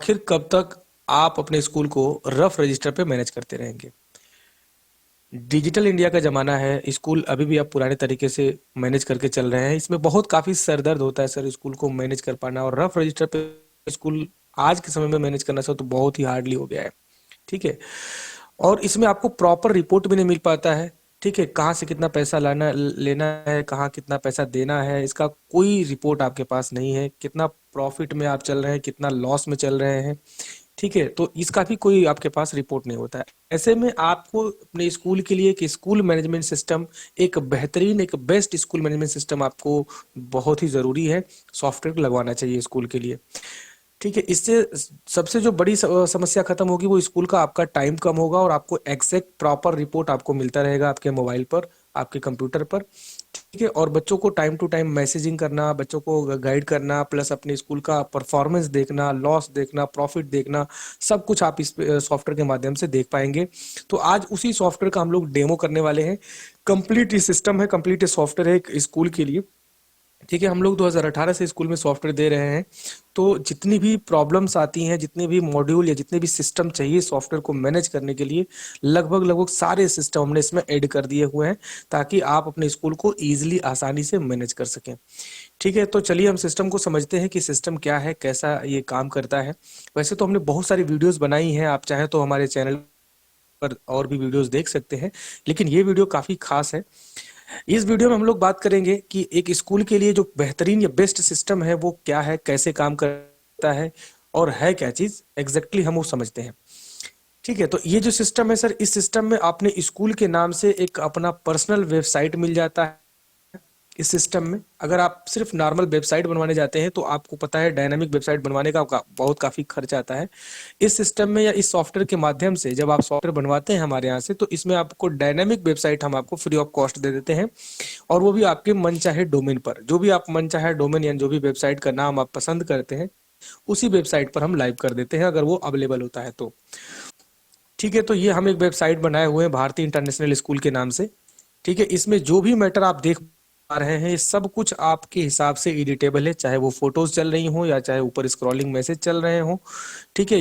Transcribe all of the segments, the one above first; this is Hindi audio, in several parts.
आखिर कब तक आप अपने स्कूल को रफ रजिस्टर पे मैनेज करते रहेंगे? डिजिटल इंडिया का जमाना है, स्कूल अभी भी आप पुराने तरीके से मैनेज करके चल रहे हैं। इसमें बहुत काफी सरदर्द होता है सर, स्कूल को मैनेज कर पाना, और रफ रजिस्टर पे स्कूल आज के समय में मैनेज करना सर तो बहुत ही हार्डली हो गया है। ठीक है। और इसमें आपको प्रॉपर रिपोर्ट भी नहीं मिल पाता है। ठीक है, कहाँ से कितना पैसा लाना लेना है, कहाँ कितना पैसा देना है, इसका कोई रिपोर्ट आपके पास नहीं है। कितना प्रॉफिट में आप चल रहे हैं, कितना लॉस में चल रहे हैं। ठीक है, तो इसका भी कोई आपके पास रिपोर्ट नहीं होता है। ऐसे में आपको अपने स्कूल के लिए एक स्कूल मैनेजमेंट सिस्टम, एक बेहतरीन, एक बेस्ट स्कूल मैनेजमेंट सिस्टम आपको बहुत ही जरूरी है। सॉफ्टवेयर लगवाना चाहिए स्कूल के लिए। ठीक है, इससे सबसे जो बड़ी समस्या खत्म होगी वो स्कूल का आपका टाइम कम होगा, और आपको एग्जैक्ट प्रॉपर रिपोर्ट आपको मिलता रहेगा आपके मोबाइल पर, आपके कंप्यूटर पर। ठीक है, और बच्चों को टाइम टू टाइम मैसेजिंग करना, बच्चों को गाइड करना, प्लस अपने स्कूल का परफॉर्मेंस देखना, लॉस देखना, प्रॉफिट देखना, सब कुछ आप इस सॉफ्टवेयर के माध्यम से देख पाएंगे। तो आज उसी सॉफ्टवेयर का हम लोग डेमो करने वाले हैं। कंप्लीट ये सिस्टम है, कंप्लीट ये सॉफ्टवेयर है एक स्कूल के लिए। ठीक है, हम लोग 2018 से स्कूल में सॉफ्टवेयर दे रहे हैं। तो जितनी भी प्रॉब्लम्स आती हैं, जितने भी मॉड्यूल या जितने भी सिस्टम चाहिए सॉफ्टवेयर को मैनेज करने के लिए, लगभग लगभग सारे सिस्टम हमने इसमें ऐड कर दिए हुए हैं, ताकि आप अपने स्कूल को ईजिली आसानी से मैनेज कर सकें। ठीक है, तो चलिए हम सिस्टम को समझते हैं कि सिस्टम क्या है, कैसा ये काम करता है। वैसे तो हमने बहुत सारी वीडियोस बनाई हैं, आप चाहें तो हमारे चैनल पर और भी वीडियोस देख सकते हैं, लेकिन ये वीडियो काफी खास है। इस वीडियो में हम लोग बात करेंगे कि एक स्कूल के लिए जो बेहतरीन या बेस्ट सिस्टम है वो क्या है, कैसे काम करता है, और है क्या चीज एग्जैक्टली हम वो समझते हैं। ठीक है, तो ये जो सिस्टम है सर, इस सिस्टम में आपने स्कूल के नाम से एक अपना पर्सनल वेबसाइट मिल जाता है। इस सिस्टम में अगर आप सिर्फ नॉर्मल वेबसाइट बनवाने जाते हैं तो आपको पता है डायनामिक वेबसाइट बनवाने का बहुत काफी खर्च आता है। इस सिस्टम में या इस सॉफ्टवेयर के माध्यम से जब आप सॉफ्टवेयर बनवाते हैं हमारे यहाँ से, तो इसमें आपको डायनामिक वेबसाइट हम आपको फ्री ऑफ कॉस्ट दे देते हैं। और वो भी आपके मनचाहे डोमेन पर, जो भी आप मनचाहे डोमेन या जो भी वेबसाइट का नाम आप पसंद करते हैं, उसी वेबसाइट पर हम लाइव कर देते हैं अगर वो अवेलेबल होता है तो। ठीक है, तो ये हम एक वेबसाइट बनाए हुए हैं भारतीय इंटरनेशनल स्कूल के नाम से। ठीक है, इसमें जो भी मैटर आप देख पा रहे हैं, ये सब कुछ आपके हिसाब से एडिटेबल है, चाहे वो फोटोज चल रही हो या चाहे ऊपर स्क्रॉलिंग मैसेज चल रहे हो। ठीक है,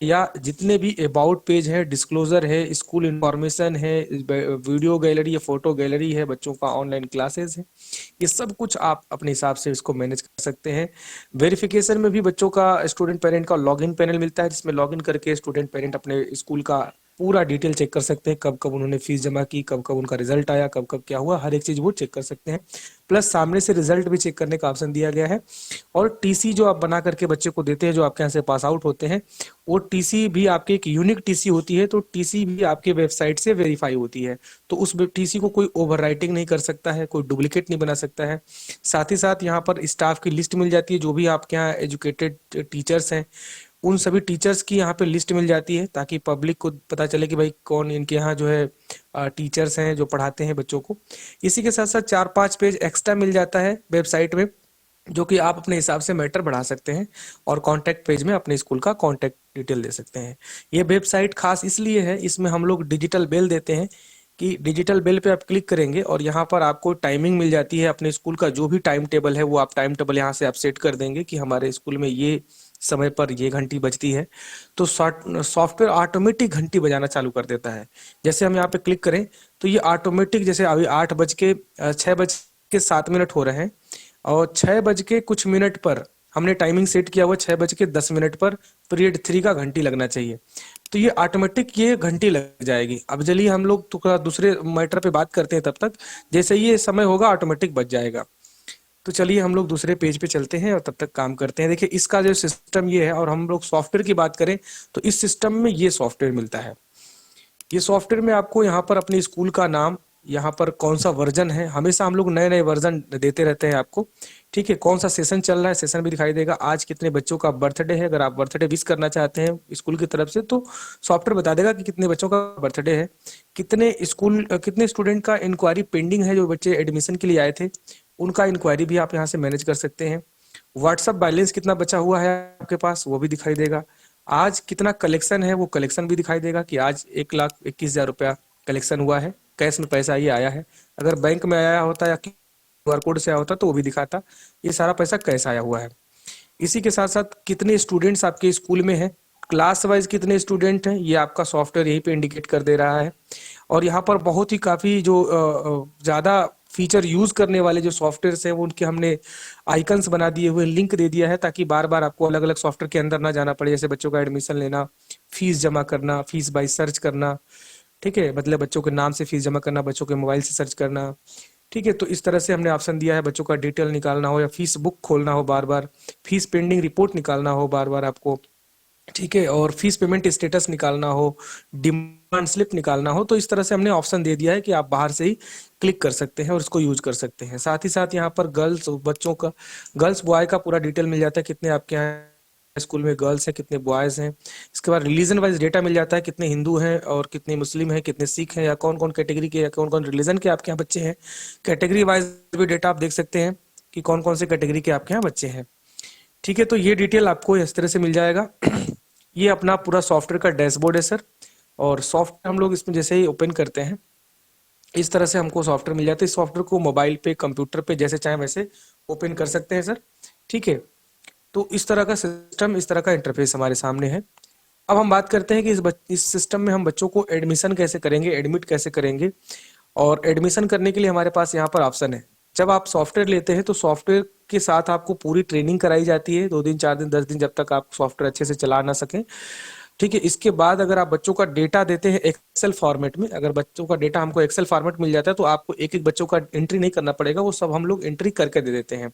या जितने भी अबाउट पेज है, डिस्क्लोजर है, स्कूल इंफॉर्मेशन है, वीडियो गैलरी है, फोटो गैलरी है, बच्चों का ऑनलाइन क्लासेस है, ये सब कुछ आप अपने हिसाब से इसको मैनेज कर सकते हैं। वेरिफिकेशन में भी बच्चों का, स्टूडेंट पेरेंट का लॉगिन पैनल मिलता है, जिसमें लॉगिन करके स्टूडेंट पेरेंट अपने स्कूल का पूरा डिटेल चेक कर सकते हैं, कब कब उन्होंने फीस जमा की, कब कब उनका रिजल्ट आया, कब कब क्या हुआ, हर एक चीज वो चेक कर सकते हैं। प्लस सामने से रिजल्ट भी चेक करने का ऑप्शन दिया गया है। और टीसी जो आप बना करके बच्चे को देते हैं, जो आपके यहाँ से पास आउट होते हैं, वो टीसी भी आपकी एक यूनिक टीसी होती है, तो टीसी भी आपके वेबसाइट से वेरीफाई होती है। तो उस टीसी को कोई ओवर राइटिंग नहीं कर सकता है, कोई डुप्लीकेट नहीं बना सकता है। साथ ही साथ यहाँ पर स्टाफ की लिस्ट मिल जाती है, जो भी आपके यहाँ एजुकेटेड टीचर्स हैं, उन सभी टीचर्स की यहाँ पे लिस्ट मिल जाती है, ताकि पब्लिक को पता चले कि भाई कौन इनके यहाँ जो है टीचर्स हैं जो पढ़ाते हैं बच्चों को। इसी के साथ साथ 4-5 पेज एक्स्ट्रा मिल जाता है वेबसाइट में, जो कि आप अपने हिसाब से मैटर बढ़ा सकते हैं, और कॉन्टैक्ट पेज में अपने स्कूल का कॉन्टैक्ट डिटेल दे सकते हैं। ये वेबसाइट खास इसलिए है, इसमें हम लोग डिजिटल बेल देते हैं, कि डिजिटल बेल पे आप क्लिक करेंगे और यहाँ पर आपको टाइमिंग मिल जाती है अपने स्कूल का, जो भी टाइम टेबल है वो आप टाइम टेबल यहाँ से आप सेट कर देंगे कि हमारे स्कूल में ये समय पर ये घंटी बजती है। तो सॉफ्टवेयर ऑटोमेटिक घंटी बजाना चालू कर देता है। जैसे हम यहाँ पे क्लिक करें तो ये ऑटोमेटिक, जैसे अभी 6:06 हो रहे हैं, और 6 बज के कुछ मिनट पर हमने टाइमिंग सेट किया हुआ, 6:10 पर पीरियड 3 का घंटी लगना चाहिए। तो ये ऑटोमेटिक ये घंटी लग जाएगी। अब चलिए हम लोग तो दूसरे मैटर पे बात करते हैं, तब तक जैसे ये समय होगा ऑटोमेटिक बज जाएगा। तो चलिए हम लोग दूसरे पेज पे चलते हैं और तब तक काम करते हैं। देखिए इसका जो सिस्टम ये है, और हम लोग सॉफ्टवेयर की बात करें तो इस सिस्टम में ये सॉफ्टवेयर मिलता है। ये सॉफ्टवेयर में आपको यहाँ पर अपने स्कूल का नाम, यहाँ पर कौन सा वर्जन है, हमेशा हम लोग नए नए वर्जन देते रहते हैं आपको। ठीक है, कौन सा सेशन चल रहा है, सेशन भी दिखाई देगा, आज कितने बच्चों का बर्थडे है, अगर आप बर्थडे विश करना चाहते हैं स्कूल की तरफ से तो सॉफ्टवेयर बता देगा कि कितने बच्चों का बर्थडे है, कितने स्टूडेंट का इंक्वायरी पेंडिंग है, जो बच्चे एडमिशन के लिए आए थे उनका इंक्वायरी भी आप यहाँ से मैनेज कर सकते हैं। व्हाट्सअप बैलेंस कितना बचा हुआ है आपके पास वो भी दिखाई देगा। आज कितना कलेक्शन है वो कलेक्शन भी दिखाई देगा, कि आज 1,21,000 रुपया कलेक्शन हुआ है, कैश में पैसा ये आया है। अगर बैंक में आया होता या क्यूआर कोड से आया होता तो वो भी दिखाता, ये सारा पैसा कैश आया हुआ है। इसी के साथ साथ कितने स्टूडेंट्स आपके स्कूल में हैं, क्लास वाइज कितने स्टूडेंट हैं, ये आपका सॉफ्टवेयर यहीं पे इंडिकेट कर दे रहा है। और यहाँ पर बहुत ही काफ़ी जो ज़्यादा फीचर यूज़ करने वाले जो सॉफ्टवेयर्स हैं वो उनके हमने आइकन्स बना दिए हुए, लिंक दे दिया है, ताकि बार बार आपको अलग अलग सॉफ्टवेयर के अंदर ना जाना पड़े। जैसे बच्चों का एडमिशन लेना, फीस जमा करना, फीस बाय सर्च करना, ठीक है, मतलब बच्चों के नाम से फीस जमा करना, बच्चों के मोबाइल से सर्च करना, ठीक है। तो इस तरह से हमने ऑप्शन दिया है, बच्चों का डिटेल निकालना हो या फीस बुक खोलना हो बार बार, फीस पेंडिंग रिपोर्ट निकालना हो बार बार आपको, ठीक है, और फीस पेमेंट स्टेटस निकालना हो, डिमांड स्लिप निकालना हो, तो इस तरह से हमने ऑप्शन दे दिया है कि आप बाहर से ही क्लिक कर सकते हैं और इसको यूज कर सकते हैं। साथ ही साथ यहाँ पर गर्ल्स बच्चों का, गर्ल्स बॉय का पूरा डिटेल मिल जाता है, कितने आपके यहाँ स्कूल में गर्ल्स हैं, कितने बॉयज हैं। इसके बाद रिलीजन वाइज डेटा मिल जाता है, कितने हिंदू हैं और कितने मुस्लिम हैं, कितने सिख हैं, या कौन कौन कैटेगरी के या कौन कौन रिलीजन के आपके यहाँ बच्चे हैं। कैटेगरी वाइज भी डेटा आप देख सकते हैं कि कौन कौन से कैटेगरी के आपके यहाँ बच्चे हैं, ठीक है। तो ये डिटेल आपको इस तरह से मिल जाएगा। ये अपना पूरा सॉफ्टवेयर का डैशबोर्ड है सर। और सॉफ्टवेयर हम लोग इसमें जैसे ही ओपन करते हैं, इस तरह से हमको सॉफ्टवेयर मिल जाता है। इस सॉफ्टवेयर को मोबाइल पे, कंप्यूटर पे जैसे चाहे वैसे ओपन कर सकते हैं सर, ठीक है। तो इस तरह का सिस्टम, इस तरह का इंटरफेस हमारे सामने है। अब हम बात करते हैं कि इस सिस्टम में हम बच्चों को एडमिशन कैसे करेंगे, एडमिट कैसे करेंगे। और एडमिशन करने के लिए हमारे पास यहाँ पर ऑप्शन है। जब आप सॉफ्टवेयर लेते हैं तो सॉफ्टवेयर के साथ आपको पूरी ट्रेनिंग कराई जाती है, 2 दिन 4 दिन 10 दिन, जब तक आप सॉफ्टवेयर अच्छे से चला ना सकें, ठीक है। इसके बाद अगर आप बच्चों का डेटा देते हैं एक्सेल फॉर्मेट में, अगर बच्चों का डेटा हमको एक्सेल फॉर्मेट मिल जाता है तो आपको एक एक बच्चों का एंट्री नहीं करना पड़ेगा, वो सब हम लोग एंट्री करके दे देते हैं।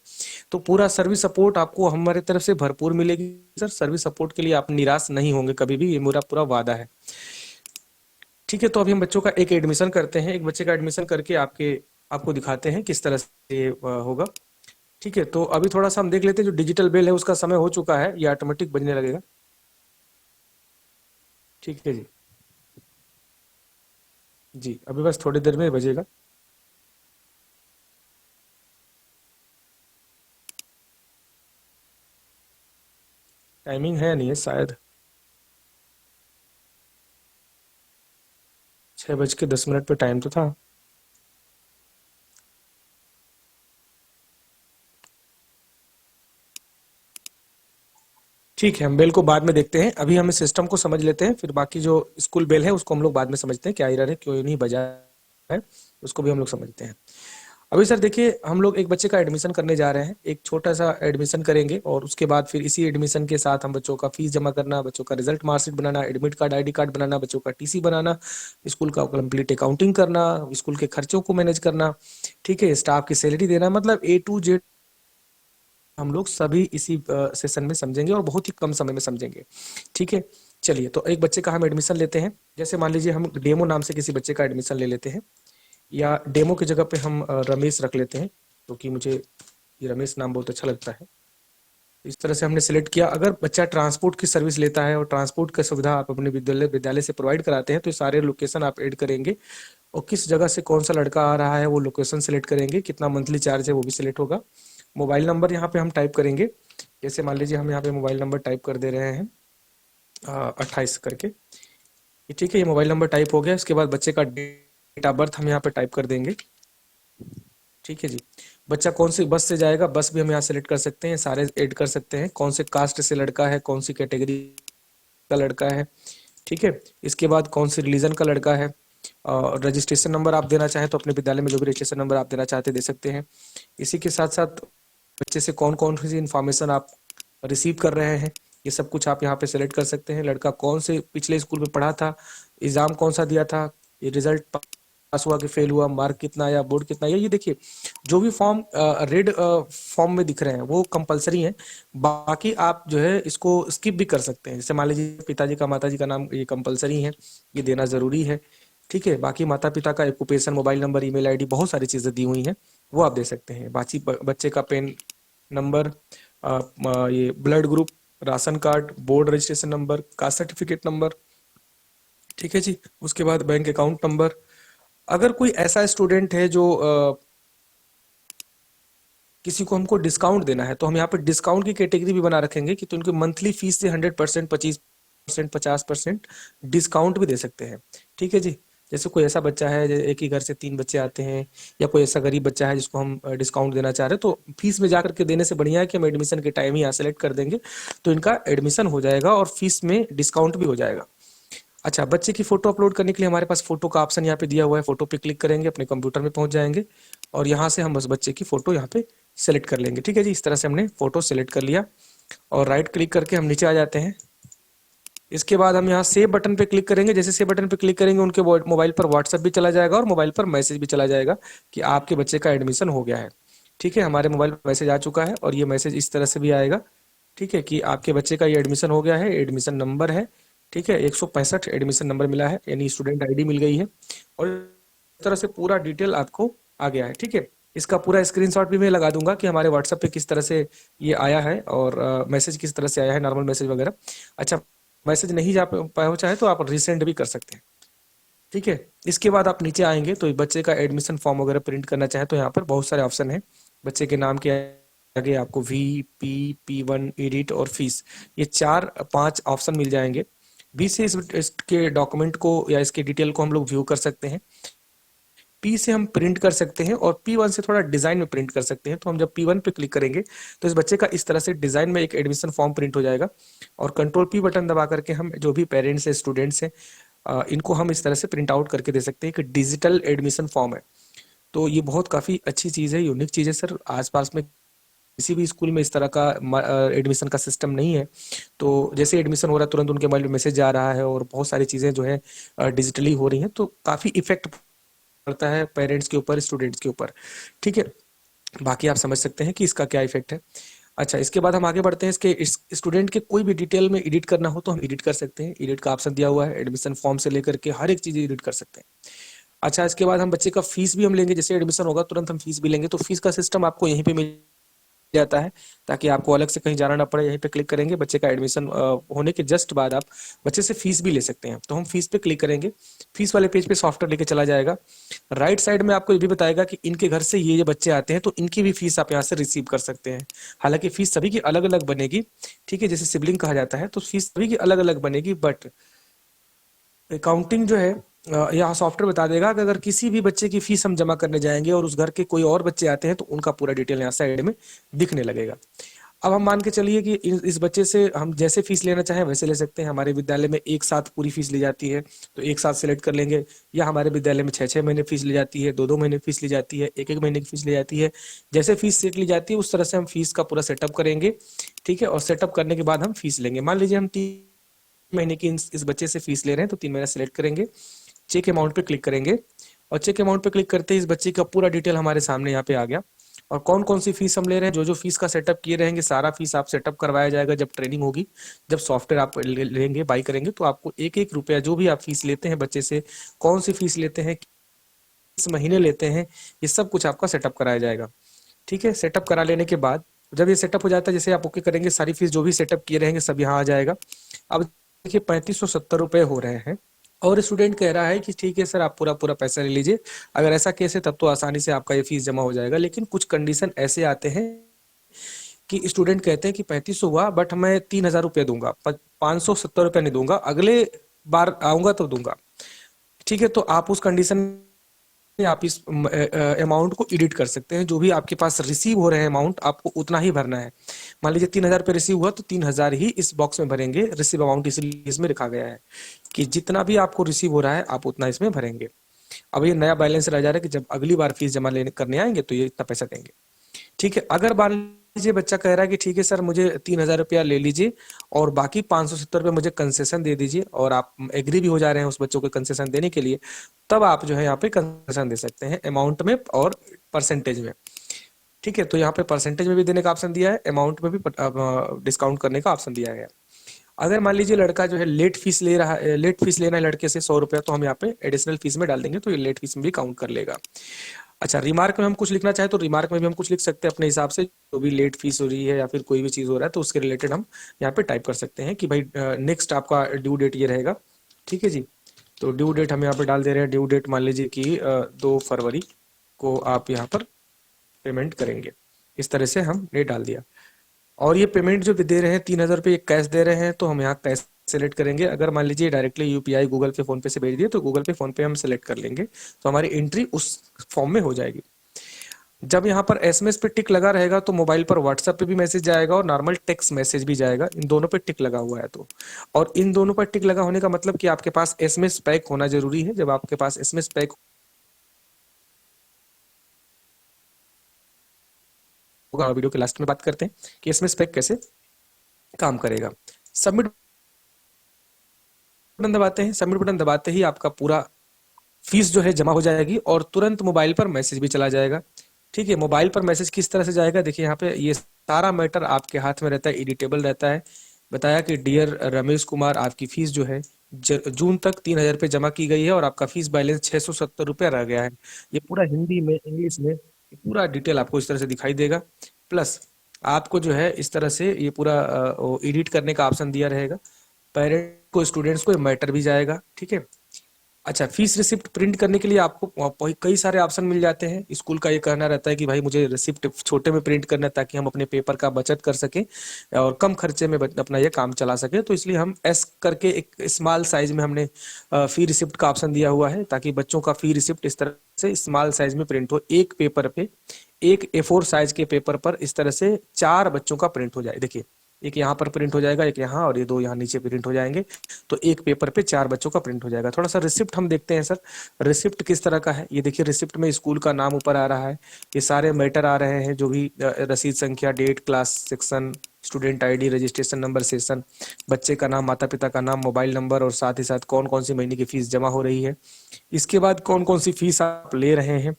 तो पूरा सर्विस सपोर्ट आपको हमारे तरफ से भरपूर मिलेगी सर। सर्विस सपोर्ट के लिए आप निराश नहीं होंगे कभी भी, ये मेरा पूरा वादा है, ठीक है। तो अभी हम बच्चों का एक एडमिशन करते हैं, एक बच्चे का एडमिशन करके आपको दिखाते हैं किस तरह से ये होगा, ठीक है। तो अभी थोड़ा सा हम देख लेते हैं, जो डिजिटल बिल है उसका समय हो चुका है, ये ऑटोमेटिक बजने लगेगा, ठीक है जी। जी अभी बस थोड़ी देर में बजेगा। टाइमिंग है या नहीं है शायद, 6:10 पे टाइम तो था। ठीक है, हम बेल को बाद में देखते हैं, अभी हम इस सिस्टम को समझ लेते हैं, फिर बाकी जो स्कूल बेल है उसको हम लोग बाद में समझते हैं, क्या एरर है, क्यों नहीं बजा है, उसको भी हम लोग समझते हैं। अभी सर देखिए, हम लोग एक बच्चे का एडमिशन करने जा रहे हैं, एक छोटा सा एडमिशन करेंगे और उसके बाद फिर इसी एडमिशन के साथ हम बच्चों का फीस जमा करना, बच्चों का रिजल्ट मार्कशीट बनाना, एडमिट कार्ड आईडी कार्ड बनाना, बच्चों का टीसी बनाना, स्कूल का कंप्लीट अकाउंटिंग करना, स्कूल के खर्चों को मैनेज करना, ठीक है, स्टाफ की सैलरी देना, मतलब A to Z हम लोग सभी इसी सेशन में समझेंगे और बहुत ही कम समय में समझेंगे, ठीक है। चलिए, तो एक बच्चे का हम एडमिशन लेते हैं। जैसे मान लीजिए हम डेमो नाम से किसी बच्चे का एडमिशन ले लेते हैं, या डेमो की जगह पे हम रमेश रख लेते हैं, क्योंकि मुझे ये रमेश नाम बहुत अच्छा लगता है। इस तरह से हमने सेलेक्ट किया। अगर बच्चा ट्रांसपोर्ट की सर्विस लेता है और ट्रांसपोर्ट की सुविधा आप अपने विद्यालय से प्रोवाइड कराते हैं, तो ये सारे लोकेशन आप ऐड करेंगे, और किस जगह से कौन सा लड़का आ रहा है वो लोकेशन सेलेक्ट करेंगे, कितना मंथली चार्ज है वो भी सिलेक्ट होगा। मोबाइल नंबर यहाँ पे हम टाइप करेंगे। जैसे मान लीजिए हम यहाँ पे मोबाइल नंबर टाइप कर दे रहे हैं 28 करके, ये ठीक है, ये मोबाइल नंबर टाइप हो गया। इसके बाद बच्चे का डेट ऑफ बर्थ हम यहाँ पे टाइप कर देंगे, ठीक है जी। बच्चा कौन सी बस से जाएगा, बस भी हम यहाँ सेलेक्ट कर सकते हैं, सारे ऐड कर सकते हैं, कौन से कास्ट से लड़का है, कौन सी कैटेगरी का लड़का है, ठीक है। इसके बाद कौन से रिलीजन का लड़का है। रजिस्ट्रेशन नंबर आप देना चाहें तो अपने विद्यालय में जो भी रजिस्ट्रेशन नंबर आप देना चाहते हैं दे सकते हैं। इसी के साथ साथ बच्चे से कौन कौन सी इन्फॉर्मेशन आप रिसीव कर रहे हैं, ये सब कुछ आप यहाँ पे सेलेक्ट कर सकते हैं। लड़का कौन से पिछले स्कूल में पढ़ा था, एग्जाम कौन सा दिया था, ये रिजल्ट पास हुआ कि फेल हुआ, मार्क कितना आया, बोर्ड कितना आया, ये देखिए जो भी फॉर्म रेड फॉर्म में दिख रहे हैं वो कंपलसरी हैं। बाकी आप जो है इसको स्किप भी कर सकते हैं। जैसे मान लीजिए पिताजी का माताजी का नाम ये कंपलसरी है, ये देना जरूरी है, ठीक है। बाकी माता पिता का occupation, mobile number, email ID, बहुत सारी चीजें दी हुई हैं, वो आप दे सकते हैं। बाकी बच्चे का पेन नंबर, ये blood group, ration card, board registration number, caste certificate number, ठीक है जी। उसके बाद बैंक अकाउंट नंबर। अगर कोई ऐसा स्टूडेंट है जो किसी को हमको डिस्काउंट देना है, तो हम यहाँ पे डिस्काउंट की कैटेगरी भी बना रखेंगे कि तो उनकी मंथली फीस से 100%, 25%, 50% डिस्काउंट भी दे सकते हैं, ठीक है जी। जैसे कोई ऐसा बच्चा है, एक ही घर से 3 बच्चे आते हैं, या कोई ऐसा गरीब बच्चा है जिसको हम डिस्काउंट देना चाह रहे हैं, तो फीस में जाकर के देने से बढ़िया है कि हम एडमिशन के टाइम ही यहाँ सेलेक्ट कर देंगे, तो इनका एडमिशन हो जाएगा और फीस में डिस्काउंट भी हो जाएगा। अच्छा, बच्चे की फोटो अपलोड करने के लिए हमारे पास फोटो का ऑप्शन यहाँ पे दिया हुआ है। फोटो पे क्लिक करेंगे, अपने कंप्यूटर में पहुंच जाएंगे और यहाँ से हम उस बच्चे की फोटो यहाँ पे सेलेक्ट कर लेंगे। ठीक है जी, इस तरह से हमने फोटो सेलेक्ट कर लिया और राइट क्लिक करके हम नीचे आ जाते हैं। इसके बाद हम यहाँ सेव बटन पे क्लिक करेंगे। जैसे सेव बटन पे क्लिक करेंगे, उनके मोबाइल पर व्हाट्सएप भी चला जाएगा और मोबाइल पर मैसेज भी चला जाएगा कि आपके बच्चे का एडमिशन हो गया है। ठीक है, हमारे मोबाइल पर मैसेज आ चुका है और ये मैसेज इस तरह से भी आएगा, ठीक है, कि आपके बच्चे का ये एडमिशन हो गया है, एडमिशन नंबर है, ठीक है, 165 एडमिशन नंबर मिला है, यानी स्टूडेंट आईडी मिल गई है और इस तरह से पूरा डिटेल आपको आ गया है। ठीक है, इसका पूरा स्क्रीनशॉट भी मैं लगा दूंगा कि हमारे व्हाट्सएप पे किस तरह से ये आया है और मैसेज किस तरह से आया है, नॉर्मल मैसेज वगैरह। अच्छा, मैसेज नहीं जा पाया हो चाहे तो आप रिसेंड भी कर सकते हैं। ठीक है, इसके बाद आप नीचे आएंगे तो बच्चे का एडमिशन फॉर्म वगैरह प्रिंट करना चाहे तो यहाँ पर बहुत सारे ऑप्शन है। बच्चे के नाम के आगे आपको P1 एडिट और फीस, ये 4-5 ऑप्शन मिल जाएंगे। बी से इसके डॉक्यूमेंट को या इसके डिटेल को हम लोग व्यू कर सकते हैं। पी से हम प्रिंट कर सकते हैं और P1 से थोड़ा डिजाइन में प्रिंट कर सकते हैं। तो हम जब P1 पे क्लिक करेंगे तो इस बच्चे का इस तरह से डिजाइन में एक एडमिशन फॉर्म प्रिंट हो जाएगा और कंट्रोल P बटन दबा करके हम जो भी पेरेंट्स है, स्टूडेंट्स हैं, इनको हम इस तरह से प्रिंट आउट करके दे सकते हैं कि डिजिटल एडमिशन फॉर्म है। तो ये बहुत काफी अच्छी चीज है, यूनिक चीज है सर। आसपास में किसी भी स्कूल में इस तरह का एडमिशन का सिस्टम नहीं है। तो जैसे एडमिशन हो रहा है तुरंत उनके मोबाइल में मैसेज आ रहा है और बहुत सारी चीजें जो है डिजिटली हो रही हैं, तो काफी इफेक्ट पड़ता है पेरेंट्स के ऊपर, स्टूडेंट्स के ऊपर। ठीक है, बाकी आप समझ सकते हैं कि इसका क्या इफेक्ट है। अच्छा, इसके बाद हम आगे बढ़ते हैं। इसके स्टूडेंट के कोई भी डिटेल में एडिट करना हो तो हम एडिट कर सकते हैं। एडिट का ऑप्शन दिया हुआ है, एडमिशन फॉर्म से लेकर के हर एक चीज एडिट कर सकते हैं। अच्छा, इसके बाद हम बच्चे का फीस भी हम लेंगे। जैसे एडमिशन होगा तुरंत हम फीस भी लेंगे, तो फीस का सिस्टम आपको यहीं पे मिल जाता है ताकि आपको अलग से कहीं जाना ना पड़े। यहीं पे क्लिक करेंगे, बच्चे का एडमिशन होने के जस्ट बाद आप बच्चे से फीस भी ले सकते हैं। तो हम फीस पे क्लिक करेंगे, फीस वाले पेज पे सॉफ्टवेयर लेके चला जाएगा। राइट साइड में आपको ये भी बताएगा कि इनके घर से ये बच्चे आते हैं तो इनकी भी फीस आप यहाँ से रिसीव कर सकते हैं। हालांकि फीस सभी की अलग अलग बनेगी, ठीक है, जैसे सिबलिंग कहा जाता है, तो फीस सभी की अलग अलग बनेगी। बट अकाउंटिंग जो है यहाँ सॉफ्टवेयर बता देगा कि अगर किसी भी बच्चे की फीस हम जमा करने जाएंगे और उस घर के कोई और बच्चे आते हैं तो उनका पूरा डिटेल यहाँ साइड में दिखने लगेगा। अब हम मान के चलिए कि इस बच्चे से हम जैसे फीस लेना चाहें वैसे ले सकते हैं। हमारे विद्यालय में एक साथ पूरी फीस ली जाती है तो एक साथ सिलेक्ट कर लेंगे, या हमारे विद्यालय में 6-6 महीने फीस ली जाती है, 2-2 महीने फीस ली जाती है, 1-1 महीने की फीस ली जाती है। जैसे फीस सेट ली जाती है उस तरह से हम फीस का पूरा सेटअप करेंगे। ठीक है, और सेटअप करने के बाद हम फीस लेंगे। मान लीजिए हम 3 महीने की इस बच्चे से फीस ले रहे हैं तो 3 महीना सेलेक्ट करेंगे, चेक अमाउंट पे क्लिक करेंगे और चेक अमाउंट पे क्लिक करते ही इस बच्चे का पूरा डिटेल हमारे सामने यहाँ पे आ गया और कौन कौन सी फीस हम ले रहे हैं। जो जो फीस का सेटअप किए रहेंगे सारा फीस आप सेटअप करवाया जाएगा जब ट्रेनिंग होगी। जब सॉफ्टवेयर आप लेंगे, बाई करेंगे, तो आपको एक एक रुपया जो भी आप फीस लेते हैं बच्चे से, कौन सी फीस लेते हैं, किस महीने लेते हैं, ये सब कुछ आपका सेटअप कराया जाएगा। ठीक है, सेटअप करा लेने के बाद जब ये सेटअप हो जाता है, जैसे आप ओके करेंगे, सारी फीस जो भी सेटअप किए रहेंगे सब यहाँ आ जाएगा। अब देखिए 3570 रुपये हो रहे हैं और स्टूडेंट कह रहा है कि ठीक है सर, आप पूरा पूरा पैसा ले लीजिए। अगर ऐसा केस है तब तो आसानी से आपका ये फीस जमा हो जाएगा, लेकिन कुछ कंडीशन ऐसे आते हैं कि स्टूडेंट कहते हैं कि 3500 हुआ बट मैं 3000 रुपये दूंगा, 570 रुपये नहीं दूंगा, अगले बार आऊंगा तो दूंगा। ठीक है, तो आप उस कंडीशन में आप इस अमाउंट को एडिट कर सकते हैं। जो भी आपके पास रिसीव हो रहे हैं अमाउंट आपको उतना ही भरना है। मान लीजिए 3000 रुपये रिसीव हुआ तो 3000 ही इस बॉक्स में भरेंगे। रिसीव अमाउंट इसलिए इसमें लिखा गया है कि जितना भी आपको रिसीव हो रहा है आप उतना इसमें भरेंगे। अब ये नया बैलेंस रह जा रहा है कि जब अगली बार फीस जमा लेने करने आएंगे तो ये इतना पैसा देंगे। ठीक है, अगर मान लीजिए बच्चा कह रहा है कि ठीक है सर, मुझे 3000 रुपया ले लीजिए और बाकी 570 रुपये मुझे कंसेशन दे दीजिए, और आप एग्री भी हो जा रहे हैं उस बच्चों को कंसेशन देने के लिए, तब आप जो है यहाँ पे कंसेशन दे सकते हैं अमाउंट में और परसेंटेज में। ठीक है, तो यहाँ पे परसेंटेज में भी देने का ऑप्शन दिया है, अमाउंट में भी डिस्काउंट करने का ऑप्शन दिया गया है। अगर मान लीजिए लड़का जो है लेट फीस ले रहा है, लेट फीस लेना है लड़के से 100 रुपया, तो हम यहाँ पे एडिशनल फीस में डाल देंगे तो ये लेट फीस में भी काउंट कर लेगा। अच्छा, रिमार्क में हम कुछ लिखना चाहे तो रिमार्क में भी हम कुछ लिख सकते हैं अपने हिसाब से। जो भी लेट फीस हो रही है या फिर कोई भी चीज हो रहा है तो उसके रिलेटेड हम यहाँ पे टाइप कर सकते हैं कि भाई नेक्स्ट आपका ड्यू डेट ये रहेगा। ठीक है जी, तो ड्यू डेट हम यहाँ पे डाल दे रहे हैं। ड्यू डेट मान लीजिए कि 2 फरवरी को आप यहाँ पर पेमेंट करेंगे। इस तरह से हमने डाल दिया और ये पेमेंट जो दे रहे हैं 3000 रुपये कैश दे रहे हैं तो हम यहाँ कैश सेलेक्ट करेंगे। अगर मान लीजिए डायरेक्टली यूपीआई गूगल पे फोन पे से भेज दिए तो गूगल पे फोन पे हम सेलेक्ट कर लेंगे, तो हमारी एंट्री उस फॉर्म में हो जाएगी। जब यहाँ पर एसएमएस पे टिक लगा रहेगा तो मोबाइल पर व्हाट्सएप पे भी मैसेज जाएगा और नॉर्मल टेक्स्ट मैसेज भी जाएगा, इन दोनों पे टिक लगा हुआ है तो। और इन दोनों पर टिक लगा होने का मतलब कि आपके पास एसएमएस पैक होना जरूरी है। जब आपके पास एसएमएस पैक होगा, वीडियो के लास्ट में बात करते हैं कि एसएमएस पैक कैसे काम करेगा। सबमिट बटन दबाते हैं, सबमिट बटन दबाते ही आपका पूरा फीस जो है जमा हो जाएगी और तुरंत मोबाइल पर मैसेज भी चला जाएगा। ठीक है, मोबाइल पर मैसेज किस तरह से जाएगा, देखिए यहाँ पे ये सारा मैटर आपके हाथ में रहता है, एडिटेबल रहता है। बताया कि डियर रमेश कुमार, आपकी फीस जो है जून तक 3,000 रुपये जमा की गई है और आपका फीस बैलेंस 670 रुपया रह गया है। ये पूरा हिंदी में, इंग्लिश में, ये पूरा डिटेल आपको इस तरह से दिखाई देगा। प्लस आपको जो है इस तरह से ये पूरा एडिट करने का ऑप्शन दिया रहेगा। पेरेंट को, स्टूडेंट्स को मैटर भी जाएगा। ठीक है, अच्छा, फीस रिसिप्ट प्रिंट करने के लिए आपको कई सारे ऑप्शन मिल जाते हैं। स्कूल का ये कहना रहता है कि भाई मुझे रिसिप्ट छोटे में प्रिंट करना है ताकि हम अपने पेपर का बचत कर सकें और कम खर्चे में अपना ये काम चला सके, तो इसलिए हम एस करके एक स्मॉल साइज में हमने फी रिसिप्ट का ऑप्शन दिया हुआ है ताकि बच्चों का फी रिसिप्ट इस तरह से स्मॉल साइज में प्रिंट हो। एक पेपर पे, एक A4 साइज के पेपर पर इस तरह से 4 बच्चों का प्रिंट हो जाए। देखिए, एक यहाँ पर प्रिंट हो जाएगा, एक यहाँ, और ये 2 यहाँ नीचे प्रिंट हो जाएंगे। तो एक पेपर पे 4 बच्चों का प्रिंट हो जाएगा। थोड़ा सा रिसिप्ट हम देखते हैं सर, रिसिप्ट किस तरह का है। ये देखिए, रिसिप्ट में स्कूल का नाम ऊपर आ रहा है, ये सारे मैटर आ रहे हैं जो भी रसीद संख्या, date, class, section, student ID, registration number, session, बच्चे का नाम, माता पिता का नाम, मोबाइल नंबर और साथ ही साथ कौन कौन सी महीने की फीस जमा हो रही है। इसके बाद कौन कौन सी फीस आप ले रहे हैं,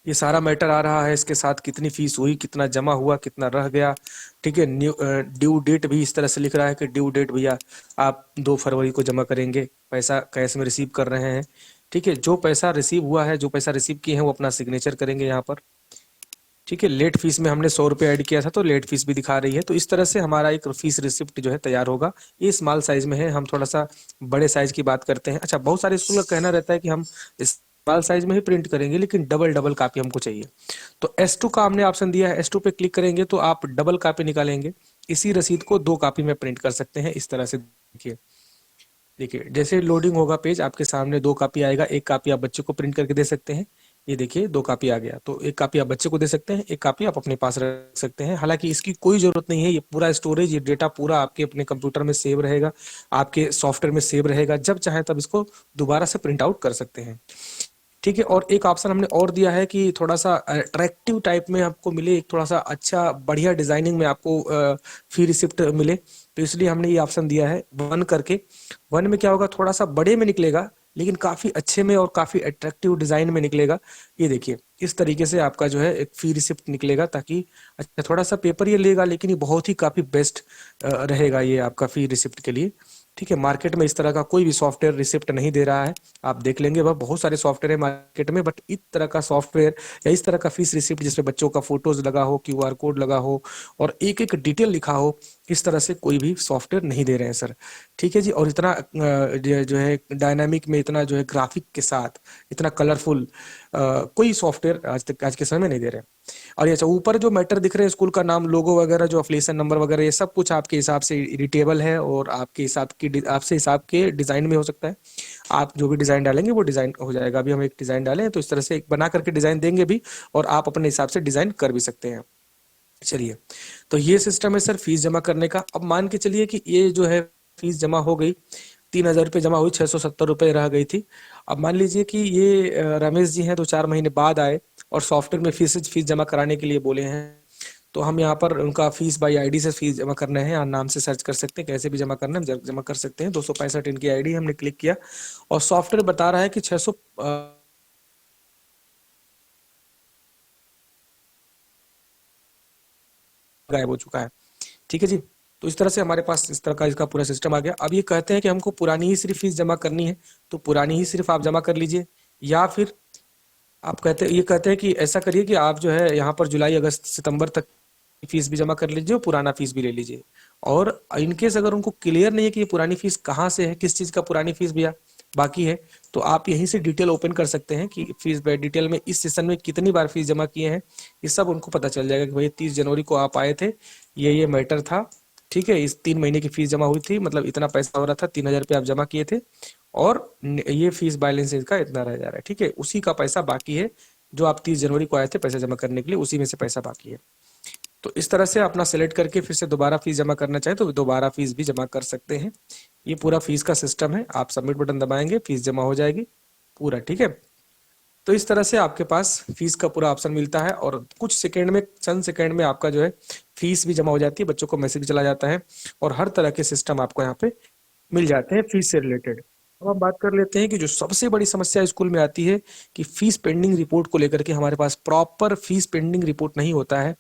ये सारा मैटर आ रहा है। इसके साथ कितनी फीस हुई, कितना जमा हुआ, कितना रह गया। ठीक है, ड्यू डेट भी इस तरह से लिख रहा है कि ड्यू डेट भैया आप 2 फरवरी को जमा करेंगे, पैसा कैश में रिसीव कर रहे हैं। ठीक है, जो पैसा रिसीव हुआ है, जो पैसा रिसीव किए हैं वो अपना सिग्नेचर करेंगे यहाँ पर। ठीक है, लेट फीस में हमने 100 रुपये ऐड किया था तो लेट फीस भी दिखा रही है। तो इस तरह से हमारा एक फीस रिसिप्ट जो है तैयार होगा। ये स्मॉल साइज में है, हम थोड़ा सा बड़े साइज की बात करते हैं। अच्छा, बहुत सारे स्कूल का कहना रहता है कि हम स्मॉल साइज में ही प्रिंट करेंगे लेकिन डबल डबल कापी हमको चाहिए। तो S2 का हमने ऑप्शन दिया है, S2 पे क्लिक करेंगे तो आप डबल कापी निकालेंगे। इसी रसीद को 2 कापी में प्रिंट कर सकते हैं। इस तरह से देखिए, देखिए जैसे लोडिंग होगा पेज, आपके सामने 2 कापी आएगा। एक कापी आप बच्चे को प्रिंट करके दे सकते हैं। ये देखिए 2 कापी आ गया, तो एक कापी आप बच्चे को दे सकते हैं, एक कापी आप अपने पास रख सकते हैं। हालांकि इसकी कोई जरूरत नहीं है, ये पूरा स्टोरेज, ये डेटा पूरा आपके अपने कंप्यूटर में सेव रहेगा, आपके सॉफ्टवेयर में सेव रहेगा। जब चाहे तब इसको दोबारा से प्रिंट आउट कर सकते हैं। ठीक है, और एक ऑप्शन हमने और दिया है कि थोड़ा सा अट्रैक्टिव टाइप में आपको मिले, एक थोड़ा सा अच्छा बढ़िया डिजाइनिंग में आपको फी रिसिप्ट मिले, तो इसलिए हमने ये ऑप्शन दिया है 1 करके। 1 में क्या होगा, थोड़ा सा बड़े में निकलेगा लेकिन काफी अच्छे में और काफी अट्रैक्टिव डिजाइन में निकलेगा। ये देखिए, इस तरीके से आपका जो है एक फी रिसिप्ट निकलेगा, ताकि अच्छा थोड़ा सा पेपर ये लेगा लेकिन ये बहुत ही काफी बेस्ट रहेगा ये आपका फी रिसिप्ट के लिए। ठीक है, मार्केट में इस तरह का कोई भी सॉफ्टवेयर रिसिप्ट नहीं दे रहा है। आप देख लेंगे, वह बहुत सारे सॉफ्टवेयर है मार्केट में, बट इस तरह का सॉफ्टवेयर या इस तरह का फीस रिसिप्ट जिसमें बच्चों का फोटोज लगा हो, क्यूआर कोड लगा हो और एक एक डिटेल लिखा हो, इस तरह से कोई भी सॉफ्टवेयर नहीं दे रहे हैं सर। ठीक है जी, और इतना जो है डायनामिक में, इतना जो है ग्राफिक के साथ, इतना कलरफुल कोई सॉफ्टवेयर आज तक, आज के समय में नहीं दे रहे हैं। और ये अच्छा, ऊपर जो मैटर दिख रहे हैं, स्कूल का नाम, लोगो वगैरह, जो अफिलिएशन नंबर वगैरह, ये सब कुछ आपके हिसाब से एडिटेबल है और आपके हिसाब की, आपसे हिसाब के डिजाइन में हो सकता है। आप जो भी डिजाइन डालेंगे वो डिजाइन हो जाएगा। अभी हम एक डिजाइन डालें तो इस तरह से एक बना करके डिजाइन देंगे भी, और आप अपने हिसाब से डिजाइन कर भी सकते हैं। चलिए, तो ये सिस्टम है सर फीस जमा करने का। अब मान के चलिए कि ये जो है फीस जमा हो गई, 3,000 रुपये जमा हुई, 670 रुपये रह गई थी। अब मान लीजिए कि ये रमेश जी हैं, 2-4 महीने बाद आए और सॉफ्टवेयर में फीस जमा कराने के लिए बोले हैं। तो हम यहाँ पर उनका फीस बाई आईडी से फीस जमा करना है, या नाम से सर्च कर सकते हैं, कैसे भी जमा करना है जमा कर सकते हैं। 265 इनकी आईडी, हमने क्लिक किया और सॉफ्टवेयर बता रहा है कि 600 गायब हो चुका है। ठीक है जी, तो इस तरह से हमारे पास इस तरह का इसका पूरा सिस्टम आ गया। अब ये कहते हैं कि हमको पुरानी ही सिर्फ फीस जमा करनी है, तो पुरानी ही सिर्फ आप जमा कर लीजिए, या फिर आप ये कहते हैं कि ऐसा करिए कि आप जो है यहाँ पर जुलाई, अगस्त, सितंबर तक की फीस भी जमा कर लीजिए और पुराना फीस भी ले लीजिए। और इनकेस अगर उनको क्लियर नहीं है कि ये पुरानी फीस कहाँ से है, किस चीज का पुरानी फीस भैया बाकी है, तो आप यहीं से डिटेल ओपन कर सकते हैं कि फीस डिटेल में इस सेशन में कितनी बार फीस जमा किए हैं। ये सब उनको पता चल जाएगा कि भाई 30 जनवरी को आप आए थे, ये मैटर था, ठीक है, इस 3 महीने की फीस जमा हुई थी, मतलब इतना पैसा हो रहा था, 3,000 रुपये आप जमा किए थे, और ये फीस बैलेंस इसका इतना रह जा रहा है। ठीक है, उसी का पैसा बाकी है, जो आप 30 जनवरी को आए थे पैसा जमा करने के लिए, उसी में से पैसा बाकी है। तो इस तरह से अपना सेलेक्ट करके फिर से दोबारा फीस जमा करना चाहे तो दोबारा फीस भी जमा कर सकते हैं। ये पूरा फीस का सिस्टम है, आप सबमिट बटन दबाएंगे, फीस जमा हो जाएगी पूरा। ठीक है, तो इस तरह से आपके पास फीस का पूरा ऑप्शन मिलता है, और कुछ सेकंड में, चंद सेकंड में आपका जो है फीस भी जमा हो जाती है, बच्चों को मैसेज भी चला जाता है, और हर तरह के सिस्टम आपको यहाँ पे मिल जाते हैं फीस से रिलेटेड। अब हम बात कर लेते हैं कि जो सबसे बड़ी समस्या स्कूल में आती है कि फीस पेंडिंग रिपोर्ट को लेकर के हमारे पास प्रॉपर फीस पेंडिंग रिपोर्ट नहीं होता है।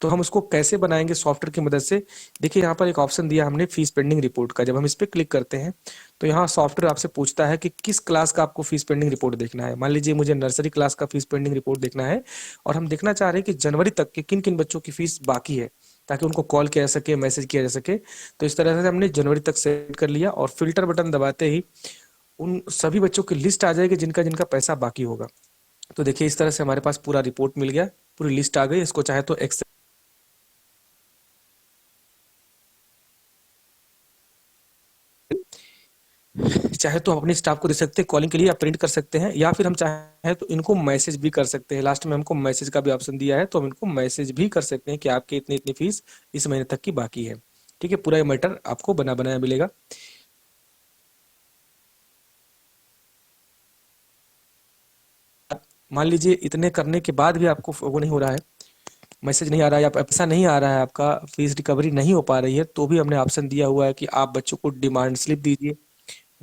तो हम उसको कैसे बनाएंगे सॉफ्टवेयर की मदद से? देखिए यहाँ पर एक ऑप्शन दिया हमने फीस पेंडिंग रिपोर्ट का, जब हम इस पर क्लिक करते हैं तो यहाँ सॉफ्टवेयर आपसे पूछता है कि किस क्लास का आपको फीस पेंडिंग रिपोर्ट देखना है। मान लीजिए मुझे नर्सरी क्लास का फीस पेंडिंग रिपोर्ट देखना है, और हम देखना चाह रहे हैं कि जनवरी तक के किन किन बच्चों की फीस बाकी है, ताकि उनको कॉल किया जा सके, मैसेज किया जा सके। तो इस तरह से हमने जनवरी तक सेट कर लिया, और फिल्टर बटन दबाते ही उन सभी बच्चों की लिस्ट आ जाएगी जिनका जिनका पैसा बाकी होगा। तो देखिए इस तरह से हमारे पास पूरा रिपोर्ट मिल गया, पूरी लिस्ट आ गई। इसको चाहे तो एक्सेल, चाहे तो हम अपने स्टाफ को दे सकते हैं कॉलिंग के लिए, या प्रिंट कर सकते हैं, या फिर हम चाहे तो इनको मैसेज भी कर सकते हैं। लास्ट में हमको मैसेज का भी ऑप्शन दिया है, तो हम इनको मैसेज भी कर सकते हैं कि आपके इतनी इतनी फीस इस महीने तक की बाकी है। ठीक है, पूरा ये मैटर आपको बना बनाया मिलेगा। मान लीजिए इतने करने के बाद भी आपको वो नहीं हो रहा है, मैसेज नहीं आ रहा है, या पैसा नहीं आ रहा है, आपका फीस रिकवरी नहीं हो पा रही है, तो भी हमने ऑप्शन दिया हुआ है कि आप बच्चों को डिमांड स्लिप दीजिए।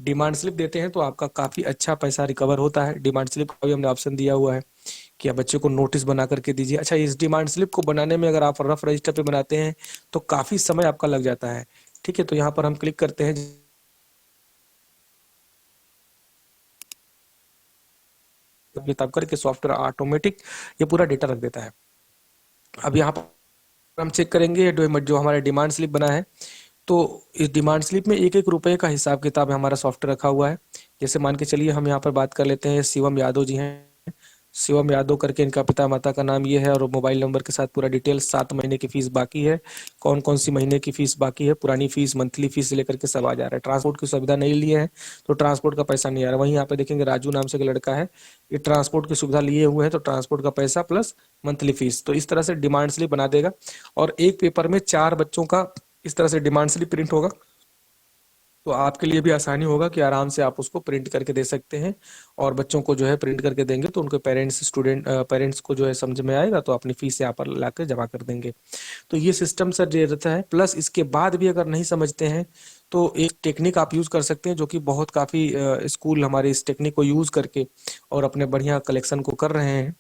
डिमांड स्लिप देते हैं तो आपका काफी अच्छा पैसा रिकवर होता है। डिमांड स्लिप का भी हमने ऑप्शन दिया हुआ है कि आप बच्चे को नोटिस बना करके दीजिए। अच्छा, इस डिमांड स्लिप को बनाने में अगर आप रफ रजिस्टर पे बनाते हैं तो काफी समय आपका लग जाता है। ठीक है, तो यहाँ पर हम क्लिक करते हैं, किताब करके सॉफ्टवेयर ऑटोमेटिक ये पूरा डेटा रख देता है। अब यहाँ पर हम चेक करेंगे जो हमारा डिमांड स्लिप बना है, तो इस डिमांड स्लिप में एक एक रुपए का हिसाब किताब हमारा सॉफ्टवेयर रखा हुआ है। जैसे मान के चलिए हम यहाँ पर बात कर लेते हैं, शिवम यादव जी हैं, शिवम यादव करके इनका पिता माता का नाम ये है, और मोबाइल नंबर के साथ पूरा डिटेल, 7 महीने की फीस बाकी है, कौन कौन सी महीने की फीस बाकी है, पुरानी फीस, मंथली फीस से लेकर के सब आ जा रहा है। ट्रांसपोर्ट की सुविधा नहीं लिए है तो ट्रांसपोर्ट का पैसा नहीं आ रहा। वहीं यहाँ पे देखेंगे राजू नाम से एक लड़का है, ये ट्रांसपोर्ट की सुविधा लिए हुए हैं, तो ट्रांसपोर्ट का पैसा प्लस मंथली फीस। तो इस तरह से डिमांड स्लिप बना देगा, और एक पेपर में 4 बच्चों का इस तरह से डिमांड स्लिप प्रिंट होगा। तो आपके लिए भी आसानी होगा कि आराम से आप उसको प्रिंट करके दे सकते हैं, और बच्चों को जो है प्रिंट करके देंगे तो उनके पेरेंट्स को जो है समझ में आएगा, तो अपनी फीस यहाँ पर लाकर जमा कर देंगे। तो ये सिस्टम सर ये रहता है। प्लस इसके बाद भी अगर नहीं समझते हैं तो एक टेक्निक आप यूज कर सकते हैं, जो कि बहुत काफी स्कूल हमारे इस टेक्निक को यूज करके और अपने बढ़िया कलेक्शन को कर रहे हैं।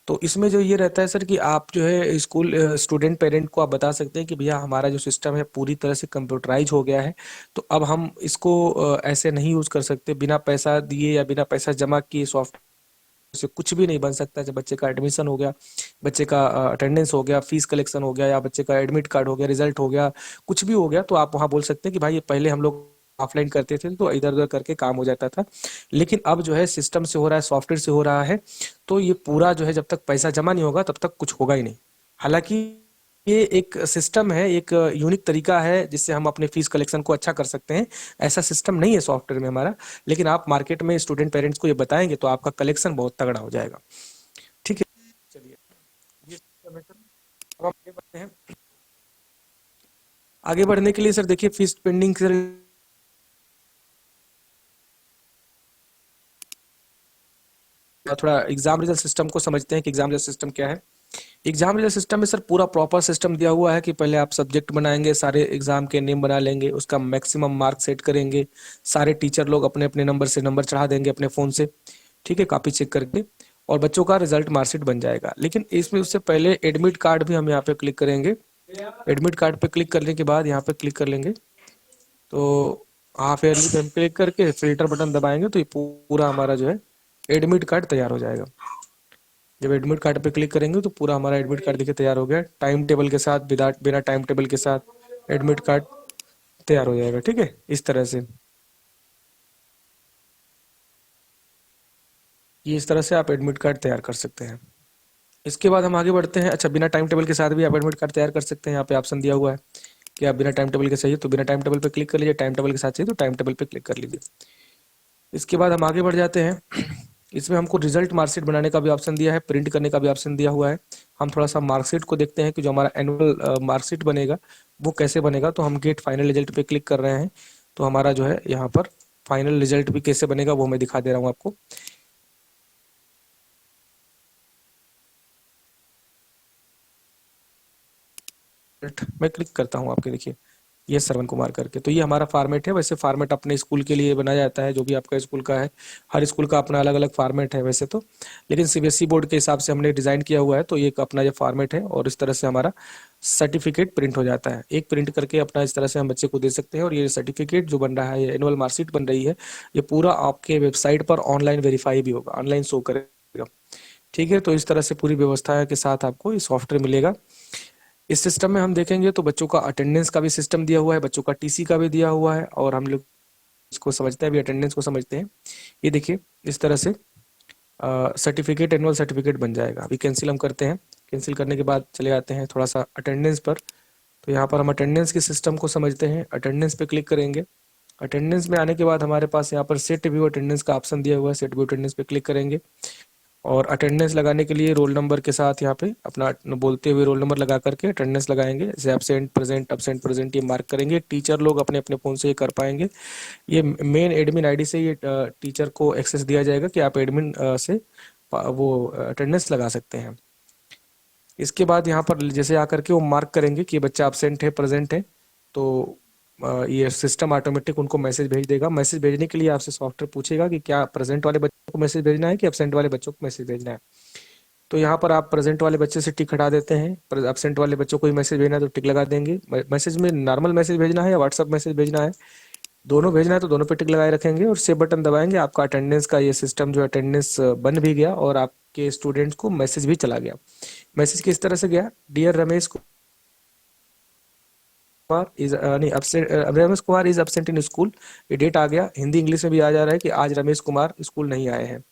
तो इसमें जो ये रहता है सर कि आप जो है स्कूल स्टूडेंट पेरेंट को आप बता सकते हैं कि भैया हमारा जो सिस्टम है पूरी तरह से कंप्यूटराइज हो गया है, तो अब हम इसको ऐसे नहीं यूज कर सकते, बिना पैसा दिए या बिना पैसा जमा किए सॉफ्टवेयर से कुछ भी नहीं बन सकता। जब बच्चे का एडमिशन हो गया, बच्चे का अटेंडेंस हो गया, फीस कलेक्शन हो गया, या बच्चे का एडमिट कार्ड हो गया, रिजल्ट हो गया, कुछ भी हो गया, तो आप वहां बोल सकते हैं कि भाई ये पहले हम लोग ऑफलाइन करते थे तो इधर उधर करके काम हो जाता था, लेकिन अब जो है सिस्टम से हो रहा है, सॉफ्टवेयर से हो रहा है। तो ये पूरा जो है जब तक पैसा जमा नहीं होगा तब तक कुछ होगा ही नहीं। हालांकि ये एक सिस्टम है, एक यूनिक तरीका है जिससे हम अपने फीस कलेक्शन को अच्छा कर सकते हैं। ऐसा सिस्टम नहीं है सॉफ्टवेयर में हमारा, लेकिन आप मार्केट में स्टूडेंट पेरेंट्स को ये बताएंगे तो आपका कलेक्शन बहुत तगड़ा हो जाएगा। ठीक है, चलिए ये system है सर। अब हम आगे बढ़ते हैं। आगे बढ़ने के लिए सर देखिए फीस पेंडिंग सर, थोड़ा एग्जाम रिजल्ट सिस्टम को समझते हैं कि एग्जाम रिजल्ट सिस्टम क्या है। एग्जाम रिजल्ट सिस्टम में सर पूरा प्रॉपर सिस्टम दिया हुआ है कि पहले आप सब्जेक्ट बनाएंगे, सारे एग्जाम के नेम बना लेंगे, उसका मैक्सिमम मार्क सेट करेंगे, सारे टीचर लोग अपने अपने नंबर से नंबर चढ़ा देंगे अपने फोन से, ठीक है, कॉपी चेक करके, और बच्चों का रिजल्ट मार्कशीट बन जाएगा। लेकिन इसमें उससे पहले एडमिट कार्ड भी हम यहाँ पे क्लिक करेंगे। एडमिट कार्ड पे क्लिक करने के बाद यहाँ पे क्लिक कर लेंगे, तो हाफ ईयरली पे हम क्लिक करके फिल्टर बटन दबाएंगे तो ये पूरा हमारा जो है एडमिट कार्ड तैयार हो जाएगा। जब एडमिट कार्ड पे क्लिक करेंगे तो पूरा हमारा एडमिट कार्ड देखिए तैयार हो गया, टाइम टेबल के साथ, विदाउट बिना टाइम टेबल के साथ एडमिट कार्ड तैयार हो जाएगा। ठीक है, इस तरह से, ये इस तरह से आप एडमिट कार्ड तैयार कर सकते हैं। इसके बाद हम आगे बढ़ते हैं। अच्छा, बिना टाइम टेबल के साथ भी आप एडमिट कार्ड तैयार कर सकते हैं, यहाँ पे ऑप्शन दिया हुआ है कि आप बिना टाइम टेबल के चाहिए तो बिना टाइम टेबल पे क्लिक कर लीजिए, टाइम टेबल के साथ चाहिए तो टाइम टेबल पे क्लिक कर लीजिए। इसके बाद हम आगे बढ़ जाते हैं। इसमें हमको रिजल्ट मार्कशीट बनाने का भी ऑप्शन दिया है, प्रिंट करने का भी ऑप्शन दिया हुआ है। हम थोड़ा सा मार्कशीट को देखते हैं कि जो हमारा एनुअल मार्कशीट बनेगा वो कैसे बनेगा। तो हम गेट फाइनल रिजल्ट पे क्लिक कर रहे हैं, तो हमारा जो है यहाँ पर फाइनल रिजल्ट भी कैसे बनेगा वो मैं दिखा दे रहा हूँ आपको। मैं क्लिक करता हूँ आपके, देखिए ये श्रवण कुमार करके, तो ये हमारा फॉर्मेट है। वैसे फॉर्मेट अपने स्कूल के लिए बनाया जाता है, जो भी आपका स्कूल का है, हर स्कूल का अपना अलग अलग फॉर्मेट है वैसे तो, लेकिन सीबीएसई बोर्ड के हिसाब से हमने डिज़ाइन किया हुआ है। तो ये एक अपना ये फॉर्मेट है और इस तरह से हमारा सर्टिफिकेट प्रिंट हो जाता है। एक प्रिंट करके अपना इस तरह से हम बच्चे को दे सकते हैं। और ये सर्टिफिकेट जो बन रहा है, ये एनुअल मार्कशीट बन रही है, ये पूरा आपके वेबसाइट पर ऑनलाइन वेरीफाई भी होगा, ऑनलाइन शो करेगा। ठीक है, तो इस तरह से पूरी व्यवस्था के साथ आपको ये सॉफ्टवेयर मिलेगा। इस सिस्टम में हम देखेंगे तो बच्चों का अटेंडेंस का भी सिस्टम दिया हुआ है, बच्चों का टीसी का भी दिया हुआ है, और हम लोग इसको समझते हैं, अभी अटेंडेंस को समझते हैं। ये देखिए इस तरह से सर्टिफिकेट, एनुअल सर्टिफिकेट बन जाएगा। अभी कैंसिल हम करते हैं, कैंसिल करने के बाद चले आते हैं थोड़ा सा अटेंडेंस पर। तो यहाँ पर हम अटेंडेंस के सिस्टम को समझते हैं, अटेंडेंस पे क्लिक करेंगे। अटेंडेंस में आने के बाद हमारे पास यहाँ पर सेट व्यू अटेंडेंस का ऑप्शन दिया हुआ है, सेट व्यू अटेंडेंस पे क्लिक करेंगे। और अटेंडेंस लगाने के लिए रोल नंबर के साथ यहाँ पे अपना बोलते हुए रोल नंबर लगा करके अटेंडेंस लगाएंगे। जैसे एब्सेंट प्रेजेंट ये मार्क करेंगे। टीचर लोग अपने अपने फ़ोन से ये कर पाएंगे। ये मेन एडमिन आईडी से ये टीचर को एक्सेस दिया जाएगा कि आप एडमिन से वो अटेंडेंस लगा सकते हैं। इसके बाद यहाँ पर जैसे आकर के वो मार्क करेंगे कि ये बच्चा एब्सेंट है, प्रेजेंट है, तो ये सिस्टम ऑटोमेटिक उनको मैसेज भेज देगा। मैसेज भेजने के लिए आपसे सॉफ्टवेयर पूछेगा कि क्या प्रेजेंट वाले बच्चों को मैसेज भेजना है कि एब्सेंट वाले बच्चों को मैसेज भेजना है। तो यहाँ पर आप प्रेजेंट वाले बच्चे से टिक हटा देते हैं, पर एब्सेंट वाले बच्चों को ही मैसेज भेजना है तो टिक लगा देंगे। मैसेज में नॉर्मल मैसेज भेजना है या व्हाट्सअप मैसेज भेजना है, दोनों भेजना है तो दोनों पे टिक लगाए रखेंगे और सेव बटन दबाएंगे। आपका अटेंडेंस का ये सिस्टम जो अटेंडेंस बन भी गया और आपके स्टूडेंट्स को मैसेज भी चला गया। मैसेज किस तरह से गया, डियर रमेश कुमार इज नहीं absent, Ramesh Kumar is absent in school. ये डेट आ गया, हिंदी इंग्लिश में भी आ जा रहा है कि आज रमेश कुमार स्कूल नहीं आए हैं।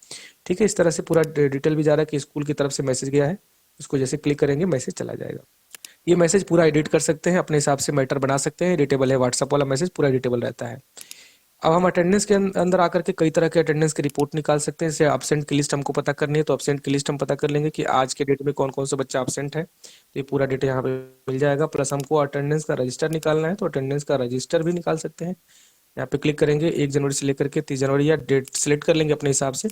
ठीक है, इस तरह से पूरा डिटेल भी जा रहा है कि स्कूल की तरफ से मैसेज गया है। इसको जैसे क्लिक करेंगे मैसेज चला जाएगा। ये मैसेज पूरा एडिट कर सकते हैं, अपने हिसाब से मैटर बना सकते हैं, एडिटेबल है। व्हाट्सअप वाला मैसेज पूरा एडिटेबल रहता है। अब हम अटेंडेंस के अंदर आकर के कई तरह के अटेंडेंस की रिपोर्ट निकाल सकते हैं। जैसे एब्सेंट की लिस्ट हमको पता करनी है तो एब्सेंट की लिस्ट हम पता कर लेंगे कि आज के डेट में कौन कौन सा बच्चा एब्सेंट है, तो ये पूरा डेटा यहाँ पे मिल जाएगा। प्लस हमको अटेंडेंस का रजिस्टर निकालना है तो अटेंडेंस का रजिस्टर भी निकाल सकते हैं। यहाँ पे क्लिक करेंगे, 1 जनवरी से लेकर के 30 जनवरी, या डेट सिलेक्ट कर लेंगे अपने हिसाब से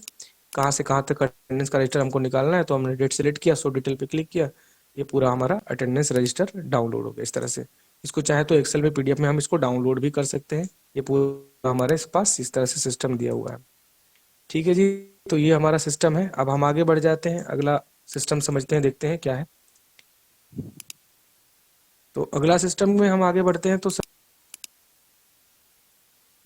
कहाँ से कहाँ तक अटेंडेंस का रजिस्टर हमको निकालना है। तो हमने डेट सिलेक्ट किया, सो डिटेल पे क्लिक किया, ये पूरा हमारा अटेंडेंस रजिस्टर डाउनलोड हो गया इस तरह से। इसको चाहे तो एक्सेल में पीडीएफ में हम इसको डाउनलोड भी कर सकते हैं। ये पूरा हमारे पास इस तरह से सिस्टम दिया हुआ है। ठीक है जी, तो ये हमारा सिस्टम है। अब हम आगे बढ़ जाते हैं, अगला सिस्टम समझते हैं, देखते हैं क्या है। तो अगला सिस्टम में हम आगे बढ़ते हैं तो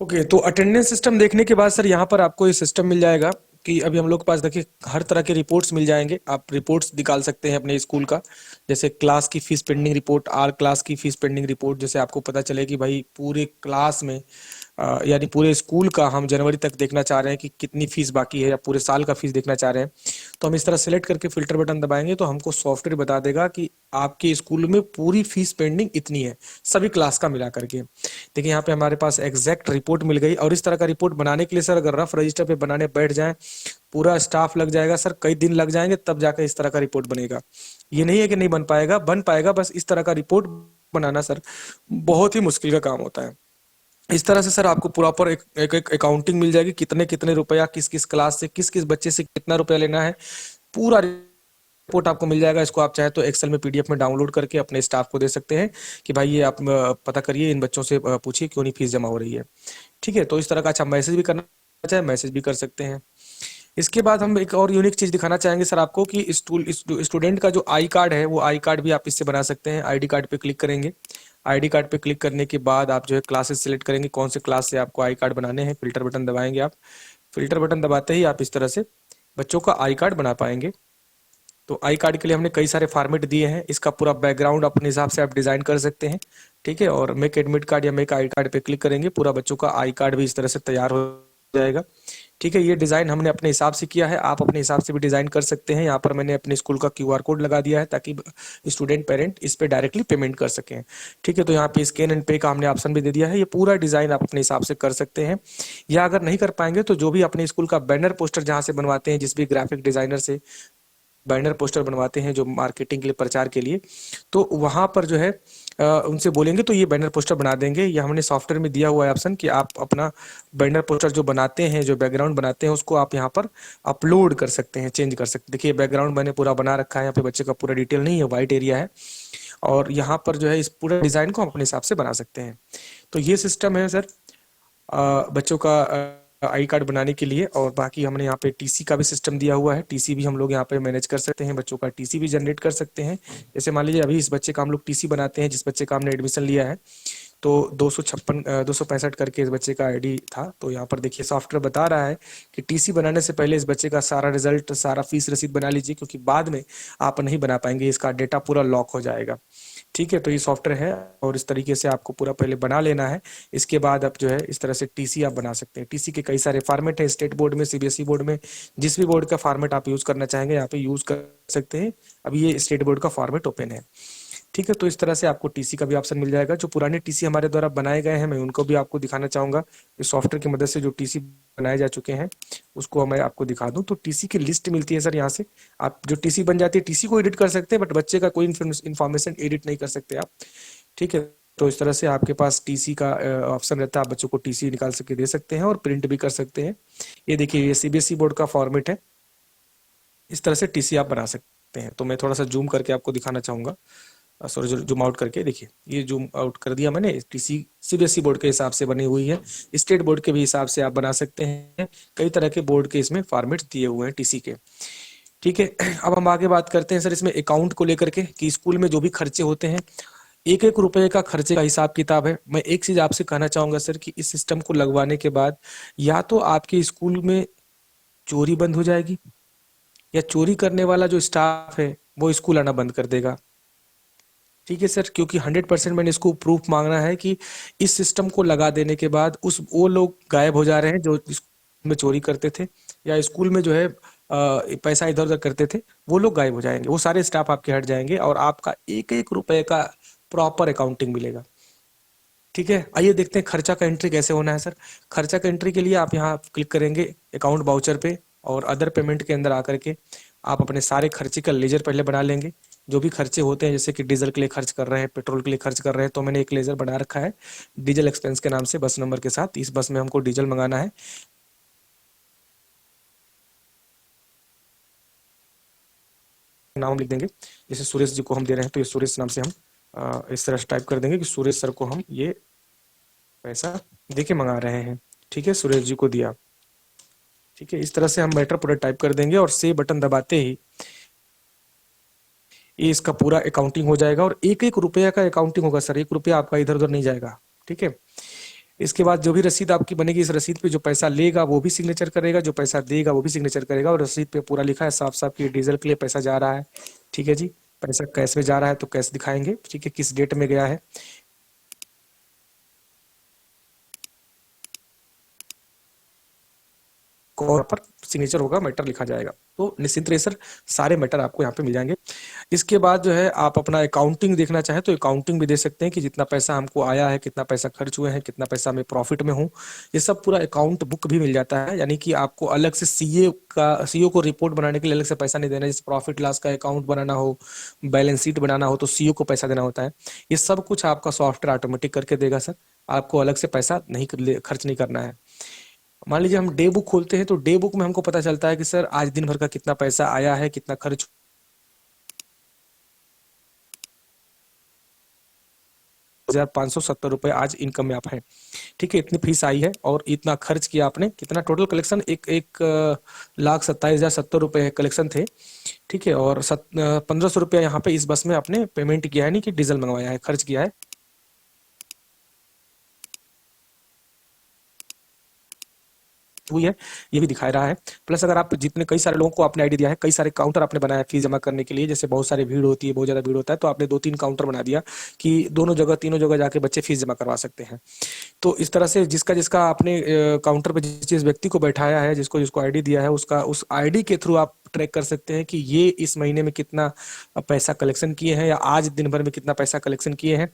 ओके, तो अटेंडेंस सिस्टम देखने के बाद सर यहाँ पर आपको ये सिस्टम मिल जाएगा कि अभी हम लोग के पास देखिए हर तरह के रिपोर्ट्स मिल जाएंगे। आप रिपोर्ट्स निकाल सकते हैं अपने स्कूल का, जैसे क्लास की fees pending report, or class की फीस पेंडिंग रिपोर्ट, जैसे आपको पता चले कि भाई पूरे क्लास में यानी पूरे स्कूल का हम जनवरी तक देखना चाह रहे हैं कि कितनी फीस बाकी है, या पूरे साल का फीस देखना चाह रहे हैं। तो हम इस तरह सेलेक्ट करके फिल्टर बटन दबाएंगे तो हमको सॉफ्टवेयर बता देगा कि आपके स्कूल में पूरी फीस पेंडिंग इतनी है, सभी क्लास का मिला करके। देखिए यहाँ पे हमारे पास एग्जैक्ट रिपोर्ट मिल गई। और इस तरह का रिपोर्ट बनाने के लिए सर अगर रफ रजिस्टर पे बनाने बैठ जाएं, पूरा स्टाफ लग जाएगा सर, कई दिन लग जाएंगे तब जाकर इस तरह का रिपोर्ट बनेगा। ये नहीं है कि नहीं बन पाएगा, बन पाएगा, बस इस तरह का रिपोर्ट बनाना सर बहुत ही मुश्किल का काम होता है। इस तरह से सर आपको प्रॉपर एक अकाउंटिंग मिल जाएगी, कितने कितने रुपया किस किस क्लास से किस किस बच्चे से कितना रुपया लेना है, पूरा रिपोर्ट आपको मिल जाएगा। इसको आप चाहे तो एक्सेल में पीडीएफ में डाउनलोड करके अपने स्टाफ को दे सकते हैं कि भाई ये आप पता करिए, इन बच्चों से पूछिए क्यों नहीं फीस जमा हो रही है। ठीक है, तो इस तरह का अच्छा मैसेज भी करना चाहे मैसेज भी कर सकते हैं। इसके बाद हम एक और यूनिक चीज दिखाना चाहेंगे सर आपको कि स्टूडेंट का जो आई कार्ड है वो आई कार्ड भी आप इससे बना सकते हैं। आईडी कार्ड पे क्लिक करेंगे, आईडी कार्ड पे क्लिक करने के बाद आप जो है क्लासेस सिलेक्ट करेंगे, कौन से क्लास से आपको आई कार्ड बनाने हैं, फिल्टर बटन दबाएंगे आप। फिल्टर बटन दबाते ही आप इस तरह से बच्चों का आई कार्ड बना पाएंगे। तो आई कार्ड के लिए हमने कई सारे फॉर्मेट दिए हैं, इसका पूरा बैकग्राउंड अपने हिसाब से आप डिजाइन कर सकते हैं। ठीक है, और मेक एडमिट कार्ड या मेक आई कार्ड पे क्लिक करेंगे, पूरा बच्चों का आई कार्ड भी इस तरह से तैयार हो जाएगा। ठीक है, ये डिज़ाइन हमने अपने हिसाब से किया है, आप अपने हिसाब से भी डिज़ाइन कर सकते हैं। यहाँ पर मैंने अपने स्कूल का क्यूआर कोड लगा दिया है ताकि स्टूडेंट पेरेंट इस पे डायरेक्टली पेमेंट कर सकें। ठीक है, तो यहाँ पे स्कैन एंड पे का हमने ऑप्शन भी दे दिया है। ये पूरा डिज़ाइन आप अपने हिसाब से कर सकते हैं, या अगर नहीं कर पाएंगे तो जो भी अपने स्कूल का बैनर पोस्टर जहाँ से बनवाते हैं, जिस भी ग्राफिक डिज़ाइनर से बैनर पोस्टर बनवाते हैं जो मार्केटिंग के लिए, प्रचार के लिए, तो वहाँ पर जो है उनसे बोलेंगे तो ये बैनर पोस्टर बना देंगे। ये हमने सॉफ्टवेयर में दिया हुआ है ऑप्शन कि आप अपना बैनर पोस्टर जो बनाते हैं, जो बैकग्राउंड बनाते हैं, उसको आप यहाँ पर अपलोड कर सकते हैं, चेंज कर सकते हैं। देखिए बैकग्राउंड मैंने पूरा बना रखा है, यहाँ पे बच्चे का पूरा डिटेल नहीं है, वाइट एरिया है, और यहाँ पर जो है इस पूरे डिज़ाइन को हम अपने हिसाब से बना सकते हैं। तो ये सिस्टम है सर बच्चों का आई कार्ड बनाने के लिए। और बाकी हमने यहाँ पे टीसी का भी सिस्टम दिया हुआ है, टीसी भी हम लोग यहाँ पे मैनेज कर सकते हैं, बच्चों का टीसी भी जनरेट कर सकते हैं। जैसे मान लीजिए अभी इस बच्चे का हम लोग टीसी बनाते हैं, जिस बच्चे का हमने एडमिशन लिया है, तो 265 करके इस बच्चे का आईडी था। तो यहाँ पर देखिए सॉफ्टवेयर बता रहा है कि टीसी बनाने से पहले इस बच्चे का सारा रिजल्ट, सारा फीस रसीद बना लीजिए, क्योंकि बाद में आप नहीं बना पाएंगे, इसका डेटा पूरा लॉक हो जाएगा। ठीक है, तो ये सॉफ्टवेयर है और इस तरीके से आपको पूरा पहले बना लेना है। इसके बाद आप जो है इस तरह से टीसी आप बना सकते हैं। टीसी के कई सारे फॉर्मेट है, स्टेट बोर्ड में, सीबीएसई बोर्ड में, जिस भी बोर्ड का फॉर्मेट आप यूज करना चाहेंगे यहाँ पे यूज कर सकते हैं। अभी ये स्टेट बोर्ड का फॉर्मेट ओपन है। ठीक है, तो इस तरह से आपको टीसी का भी ऑप्शन मिल जाएगा। जो पुराने टीसी हमारे द्वारा बनाए गए हैं, मैं उनको भी आपको दिखाना चाहूंगा। इस सॉफ्टवेयर की मदद से जो टीसी बनाए जा चुके हैं उसको मैं आपको दिखा दूं। तो टीसी की लिस्ट मिलती है सर यहाँ से, आप जो टीसी बन जाती है, टीसी को एडिट कर सकते हैं, बट बच्चे का कोई इन्फॉर्मेशन एडिट नहीं कर सकते आप। ठीक है, तो इस तरह से आपके पास टीसी का ऑप्शन रहता है, आप बच्चों को टीसी निकाल सके दे सकते हैं और प्रिंट भी कर सकते हैं। ये देखिए ये सीबीएसई बोर्ड का फॉर्मेट है, इस तरह से टीसी आप बना सकते हैं। तो मैं थोड़ा सा जूम करके आपको दिखाना चाहूंगा, सॉरी जूम आउट करके देखिए, ये जूम आउट कर दिया मैंने। टीसी सीबीएसई बोर्ड के हिसाब से बनी हुई है, स्टेट बोर्ड के भी हिसाब से आप बना सकते हैं। कई तरह के बोर्ड के इसमें फॉर्मेट दिए हुए हैं टीसी के। ठीक है, अब हम आगे बात करते हैं सर इसमें अकाउंट को लेकर के, कि स्कूल में जो भी खर्चे होते हैं, एक एक रुपए का खर्चे का हिसाब किताब है। मैं एक चीज आपसे कहना चाहूंगा सर कि इस सिस्टम को लगवाने के बाद या तो आपके स्कूल में चोरी बंद हो जाएगी, या चोरी करने वाला जो स्टाफ है वो स्कूल आना बंद कर देगा। ठीक है सर, क्योंकि 100% मैंने इसको प्रूफ मांगना है कि इस सिस्टम को लगा देने के बाद वो लोग गायब हो जा रहे हैं जो स्कूल में चोरी करते थे, या स्कूल में जो है पैसा इधर उधर करते थे, वो लोग गायब हो जाएंगे, वो सारे स्टाफ आपके हट जाएंगे और आपका एक एक रुपए का प्रॉपर अकाउंटिंग मिलेगा। ठीक है, आइए देखते हैं खर्चा का एंट्री कैसे होना है सर। खर्चा का एंट्री के लिए आप यहाँ क्लिक करेंगे अकाउंट बाउचर पे, और अदर पेमेंट के अंदर आकर के आप अपने सारे खर्चे का लेजर पहले बना लेंगे। जो भी खर्चे होते हैं, जैसे कि डीजल के लिए खर्च कर रहे हैं, पेट्रोल के लिए खर्च कर रहे हैं, तो मैंने एक लेजर बना रखा है डीजल एक्सपेंस के नाम से, बस नंबर के साथ। इस बस में हमको डीजल मंगाना है, नाम लिख देंगे। जैसे सुरेश जी को हम दे रहे हैं तो ये सुरेश नाम से हम इस तरह से टाइप कर देंगे कि सुरेश सर को हम ये पैसा दे के मंगा रहे हैं। ठीक है, सुरेश जी को दिया। ठीक है, इस तरह से हम मैटर पूरा टाइप कर देंगे और सेव बटन दबाते ही ये इसका पूरा अकाउंटिंग हो जाएगा, और एक एक रुपया का अकाउंटिंग होगा सर, एक रुपया आपका इधर उधर नहीं जाएगा। ठीक है, इसके बाद जो भी रसीद आपकी बनेगी, इस रसीद पे जो पैसा लेगा वो भी सिग्नेचर करेगा, जो पैसा देगा वो भी सिग्नेचर करेगा, और रसीद पे पूरा लिखा है साफ साफ कि डीजल के लिए पैसा जा रहा है। ठीक है जी, पैसा कैश में जा रहा है तो कैश दिखाएंगे। ठीक है, किस डेट में गया है, और पर सिग्नेचर होगा, मैटर लिखा जाएगा। तो निश्चिंत रहिए सर, सारे मैटर आपको यहाँ पे मिल जाएंगे। इसके बाद जो है आप अपना अकाउंटिंग देखना चाहें तो अकाउंटिंग भी दे सकते हैं कि जितना पैसा हमको आया है, कितना पैसा खर्च हुए हैं, कितना पैसा मैं प्रॉफिट में हूँ, ये सब पूरा अकाउंट बुक भी मिल जाता है। यानी कि आपको अलग से सीओ को रिपोर्ट बनाने के लिए अलग से पैसा नहीं देना। जैसे प्रॉफिट लॉस का अकाउंट बनाना हो, बैलेंस शीट बनाना हो, तो सीओ को पैसा देना होता है। ये सब कुछ आपका सॉफ्टवेयर ऑटोमेटिक करके देगा सर, आपको अलग से पैसा नहीं खर्च नहीं करना है। मान लीजिए हम डे बुक खोलते हैं तो डे बुक में हमको पता चलता है कि सर आज दिन भर का कितना पैसा आया है, कितना खर्च, 1570 रुपए आज इनकम में आप हैं। ठीक है, इतनी फीस आई है और इतना खर्च किया आपने, कितना टोटल कलेक्शन, एक लाख 27,070 रुपए कलेक्शन थे। ठीक है, और 1500 रुपया यहाँ पे इस बस में आपने पेमेंट किया है, नहीं कि डीजल मंगवाया है, खर्च किया है। हुई है, ये भी दिखा रहा है। प्लस अगर आप जितने कई सारे लोगों को आपने आईडी दिया है, कई सारे काउंटर आपने बनाया है फीस जमा करने के लिए, जैसे बहुत सारी भीड़ होती है, बहुत ज्यादा भीड़ होता है, तो आपने 2-3 काउंटर बना दिया कि दोनों जगह तीनों जगह जाके बच्चे फीस जमा करवा सकते हैं। तो इस तरह से जिसका जिसका आपने काउंटर पे जिस जिस व्यक्ति को बैठाया है, जिसको जिसको आईडी दिया है, उसका उस आईडी के थ्रू आप ट्रैक कर सकते हैं कि ये इस महीने में कितना पैसा कलेक्शन किए हैं या आज दिन भर में कितना पैसा कलेक्शन किए हैं,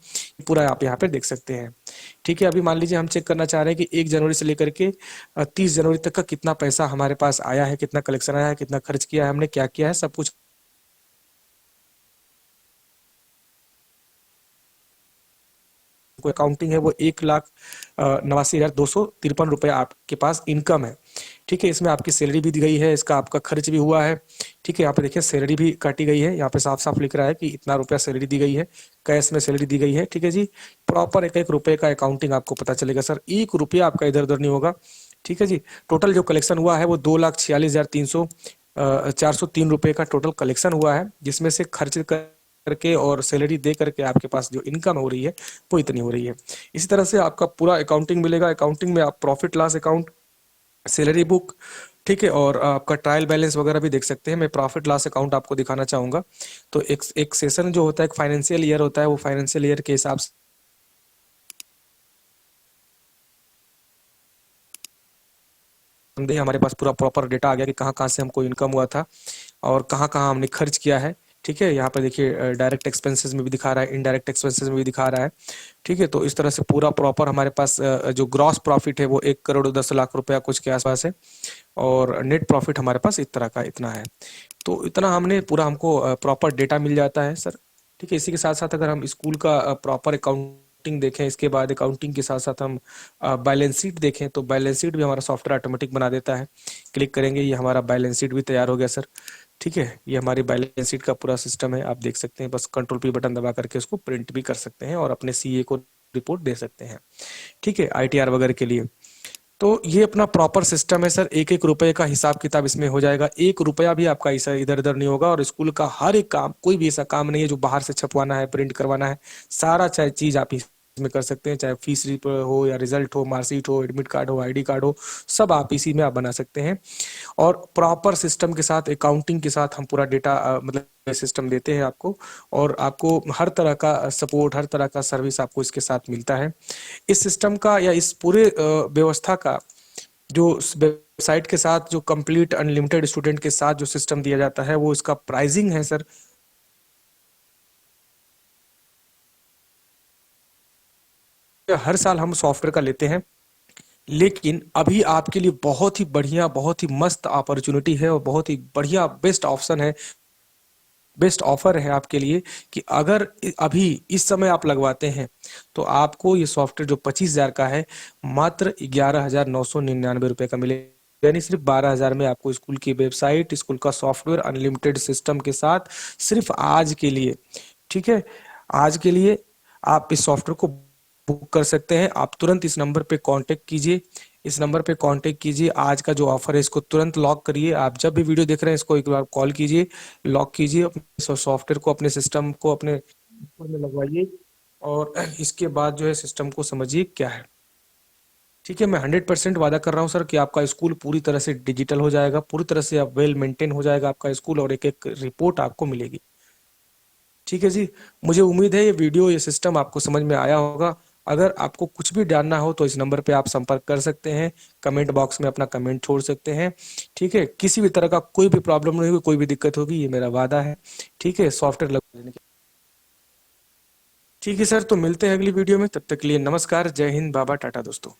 पूरा आप यहाँ पे देख सकते हैं। ठीक है, अभी मान लीजिए हम चेक करना चाह रहे हैं कि 1 जनवरी से लेकर के 30 जनवरी तक का कितना पैसा हमारे पास आया है, कितना कलेक्शन आया है, कितना खर्च किया है हमने, क्या किया है, सब कुछ अकाउंटिंग है वो 1,89,253 रुपये आपके पास इनकम है। ठीक है, इसमें आपकी सैलरी भी दी गई है, इसका आपका खर्च भी हुआ है। ठीक है, यहाँ पे देखिए सैलरी भी काटी गई है, यहाँ पे साफ साफ लिख रहा है कि इतना रुपया सैलरी दी गई है, कैश में सैलरी दी गई है। ठीक है जी, प्रॉपर एक एक रुपए का अकाउंटिंग आपको पता चलेगा सर, 1 रुपया आपका इधर उधर नहीं होगा। ठीक है जी, टोटल जो कलेक्शन हुआ है वो 2,46,300 403 रुपये का टोटल कलेक्शन हुआ है, जिसमें से खर्च करके और सैलरी दे करके आपके पास जो इनकम हो रही है वो इतनी हो रही है। इसी तरह से आपका पूरा अकाउंटिंग मिलेगा, अकाउंटिंग में आप profit loss account, salary book, ठीक है, और आपका ट्रायल बैलेंस वगैरह भी देख सकते हैं। मैं प्रॉफिट लॉस अकाउंट आपको दिखाना चाहूंगा। तो एक एक सेशन जो होता है, एक फाइनेंशियल ईयर होता है, वो फाइनेंशियल ईयर के हिसाब से हमारे पास पूरा प्रॉपर डेटा आ गया कि कहाँ कहाँ से हमको इनकम हुआ था और कहाँ कहाँ हमने खर्च किया है। ठीक है, यहाँ पे देखिए डायरेक्ट एक्सपेंसेस में भी दिखा रहा है, इनडायरेक्ट एक्सपेंसेस में भी दिखा रहा है। ठीक है, तो इस तरह से पूरा प्रॉपर हमारे पास जो ग्रॉस प्रॉफिट है वो 1,10,00,000 रुपया कुछ के आसपास है, और नेट प्रॉफिट हमारे पास इस तरह का इतना है। तो इतना हमने पूरा हमको प्रॉपर डेटा मिल जाता है सर। ठीक है, इसी के साथ साथ अगर हम स्कूल का प्रॉपर अकाउंटिंग देखें, इसके बाद अकाउंटिंग के साथ साथ हम बैलेंस शीट देखें, तो बैलेंस शीट भी हमारा सॉफ्टवेयर ऑटोमेटिक बना देता है। क्लिक करेंगे, ये हमारा बैलेंस शीट भी तैयार हो गया सर। ठीक है, ये हमारी बैलेंस शीट का पूरा सिस्टम है, आप देख सकते हैं। बस कंट्रोल पी बटन दबा करके उसको प्रिंट भी कर सकते हैं और अपने सीए को रिपोर्ट दे सकते हैं। ठीक है, आईटीआर वगैरह के लिए। तो ये अपना प्रॉपर सिस्टम है सर, एक एक रुपए का हिसाब किताब इसमें हो जाएगा, 1 रुपया भी आपका ऐसा इधर उधर नहीं होगा। और स्कूल का हर एक काम, कोई भी ऐसा काम नहीं है जो बाहर से छपवाना है, प्रिंट करवाना है, सारा चाहे चीज आप इसमें कर सकते हैं, चाहे फीस रिपोर्ट हो या रिजल्ट हो, मार्कशीट हो, एडमिट कार्ड हो, आईडी कार्ड हो, सब आप इसी में आप बना सकते हैं। और प्रॉपर सिस्टम के साथ, अकाउंटिंग के साथ हम पूरा डेटा मतलब सिस्टम देते हैं आपको, और आपको हर तरह का सपोर्ट, हर तरह का सर्विस आपको इसके साथ मिलता है। इस सिस्टम का या इस पूरे व्यवस्था का जो वेबसाइट के साथ जो कंप्लीट अनलिमिटेड स्टूडेंट के साथ जो सिस्टम दिया जाता है, वो इसका प्राइसिंग है सर। हर साल हम सॉफ्टवेयर का लेते हैं, लेकिन अभी आपके लिए बहुत ही बढ़िया, बहुत ही मस्त अपॉर्चुनिटी है और बहुत ही बढ़िया बेस्ट ऑप्शन है, बेस्ट ऑफर है आपके लिए कि अगर अभी इस समय आप लगवाते हैं तो आपको ये सॉफ्टवेयर जो 25,000 का है, मात्र 11,999 रुपये का मिलेगा। यानी सिर्फ 12,000 में आपको स्कूल की वेबसाइट, स्कूल का सॉफ्टवेयर, अनलिमिटेड सिस्टम के साथ, सिर्फ आज के लिए। ठीक है, आज के लिए आप इस सॉफ्टवेयर को बुक कर सकते हैं। आप तुरंत इस नंबर पे कांटेक्ट कीजिए, इस नंबर पे कांटेक्ट कीजिए। आज का जो ऑफर है इसको तुरंत लॉक करिए। आप जब भी वीडियो देख रहे हैं इसको एक बार कॉल कीजिए, लॉक कीजिए अपने सॉफ्टवेयर को, अपने सिस्टम को अपने फोन में लगवाइए, और इसके बाद जो है सिस्टम को समझिए क्या है। ठीक है, मैं 100% वादा कर रहा हूँ सर कि आपका स्कूल पूरी तरह से डिजिटल हो जाएगा, पूरी तरह से आप वेल मेंटेन हो जाएगा आपका स्कूल, और एक एक रिपोर्ट आपको मिलेगी। ठीक है जी, मुझे उम्मीद है ये वीडियो, ये सिस्टम आपको समझ में आया होगा। अगर आपको कुछ भी जानना हो तो इस नंबर पे आप संपर्क कर सकते हैं, कमेंट बॉक्स में अपना कमेंट छोड़ सकते हैं। ठीक है, किसी भी तरह का कोई भी प्रॉब्लम नहीं होगी, कोई भी दिक्कत होगी, ये मेरा वादा है। ठीक है, सॉफ्टवेयर लगवा देने के। ठीक है सर, तो मिलते हैं अगली वीडियो में, तब तक के लिए नमस्कार, जय हिंद, बाबा टाटा दोस्तों।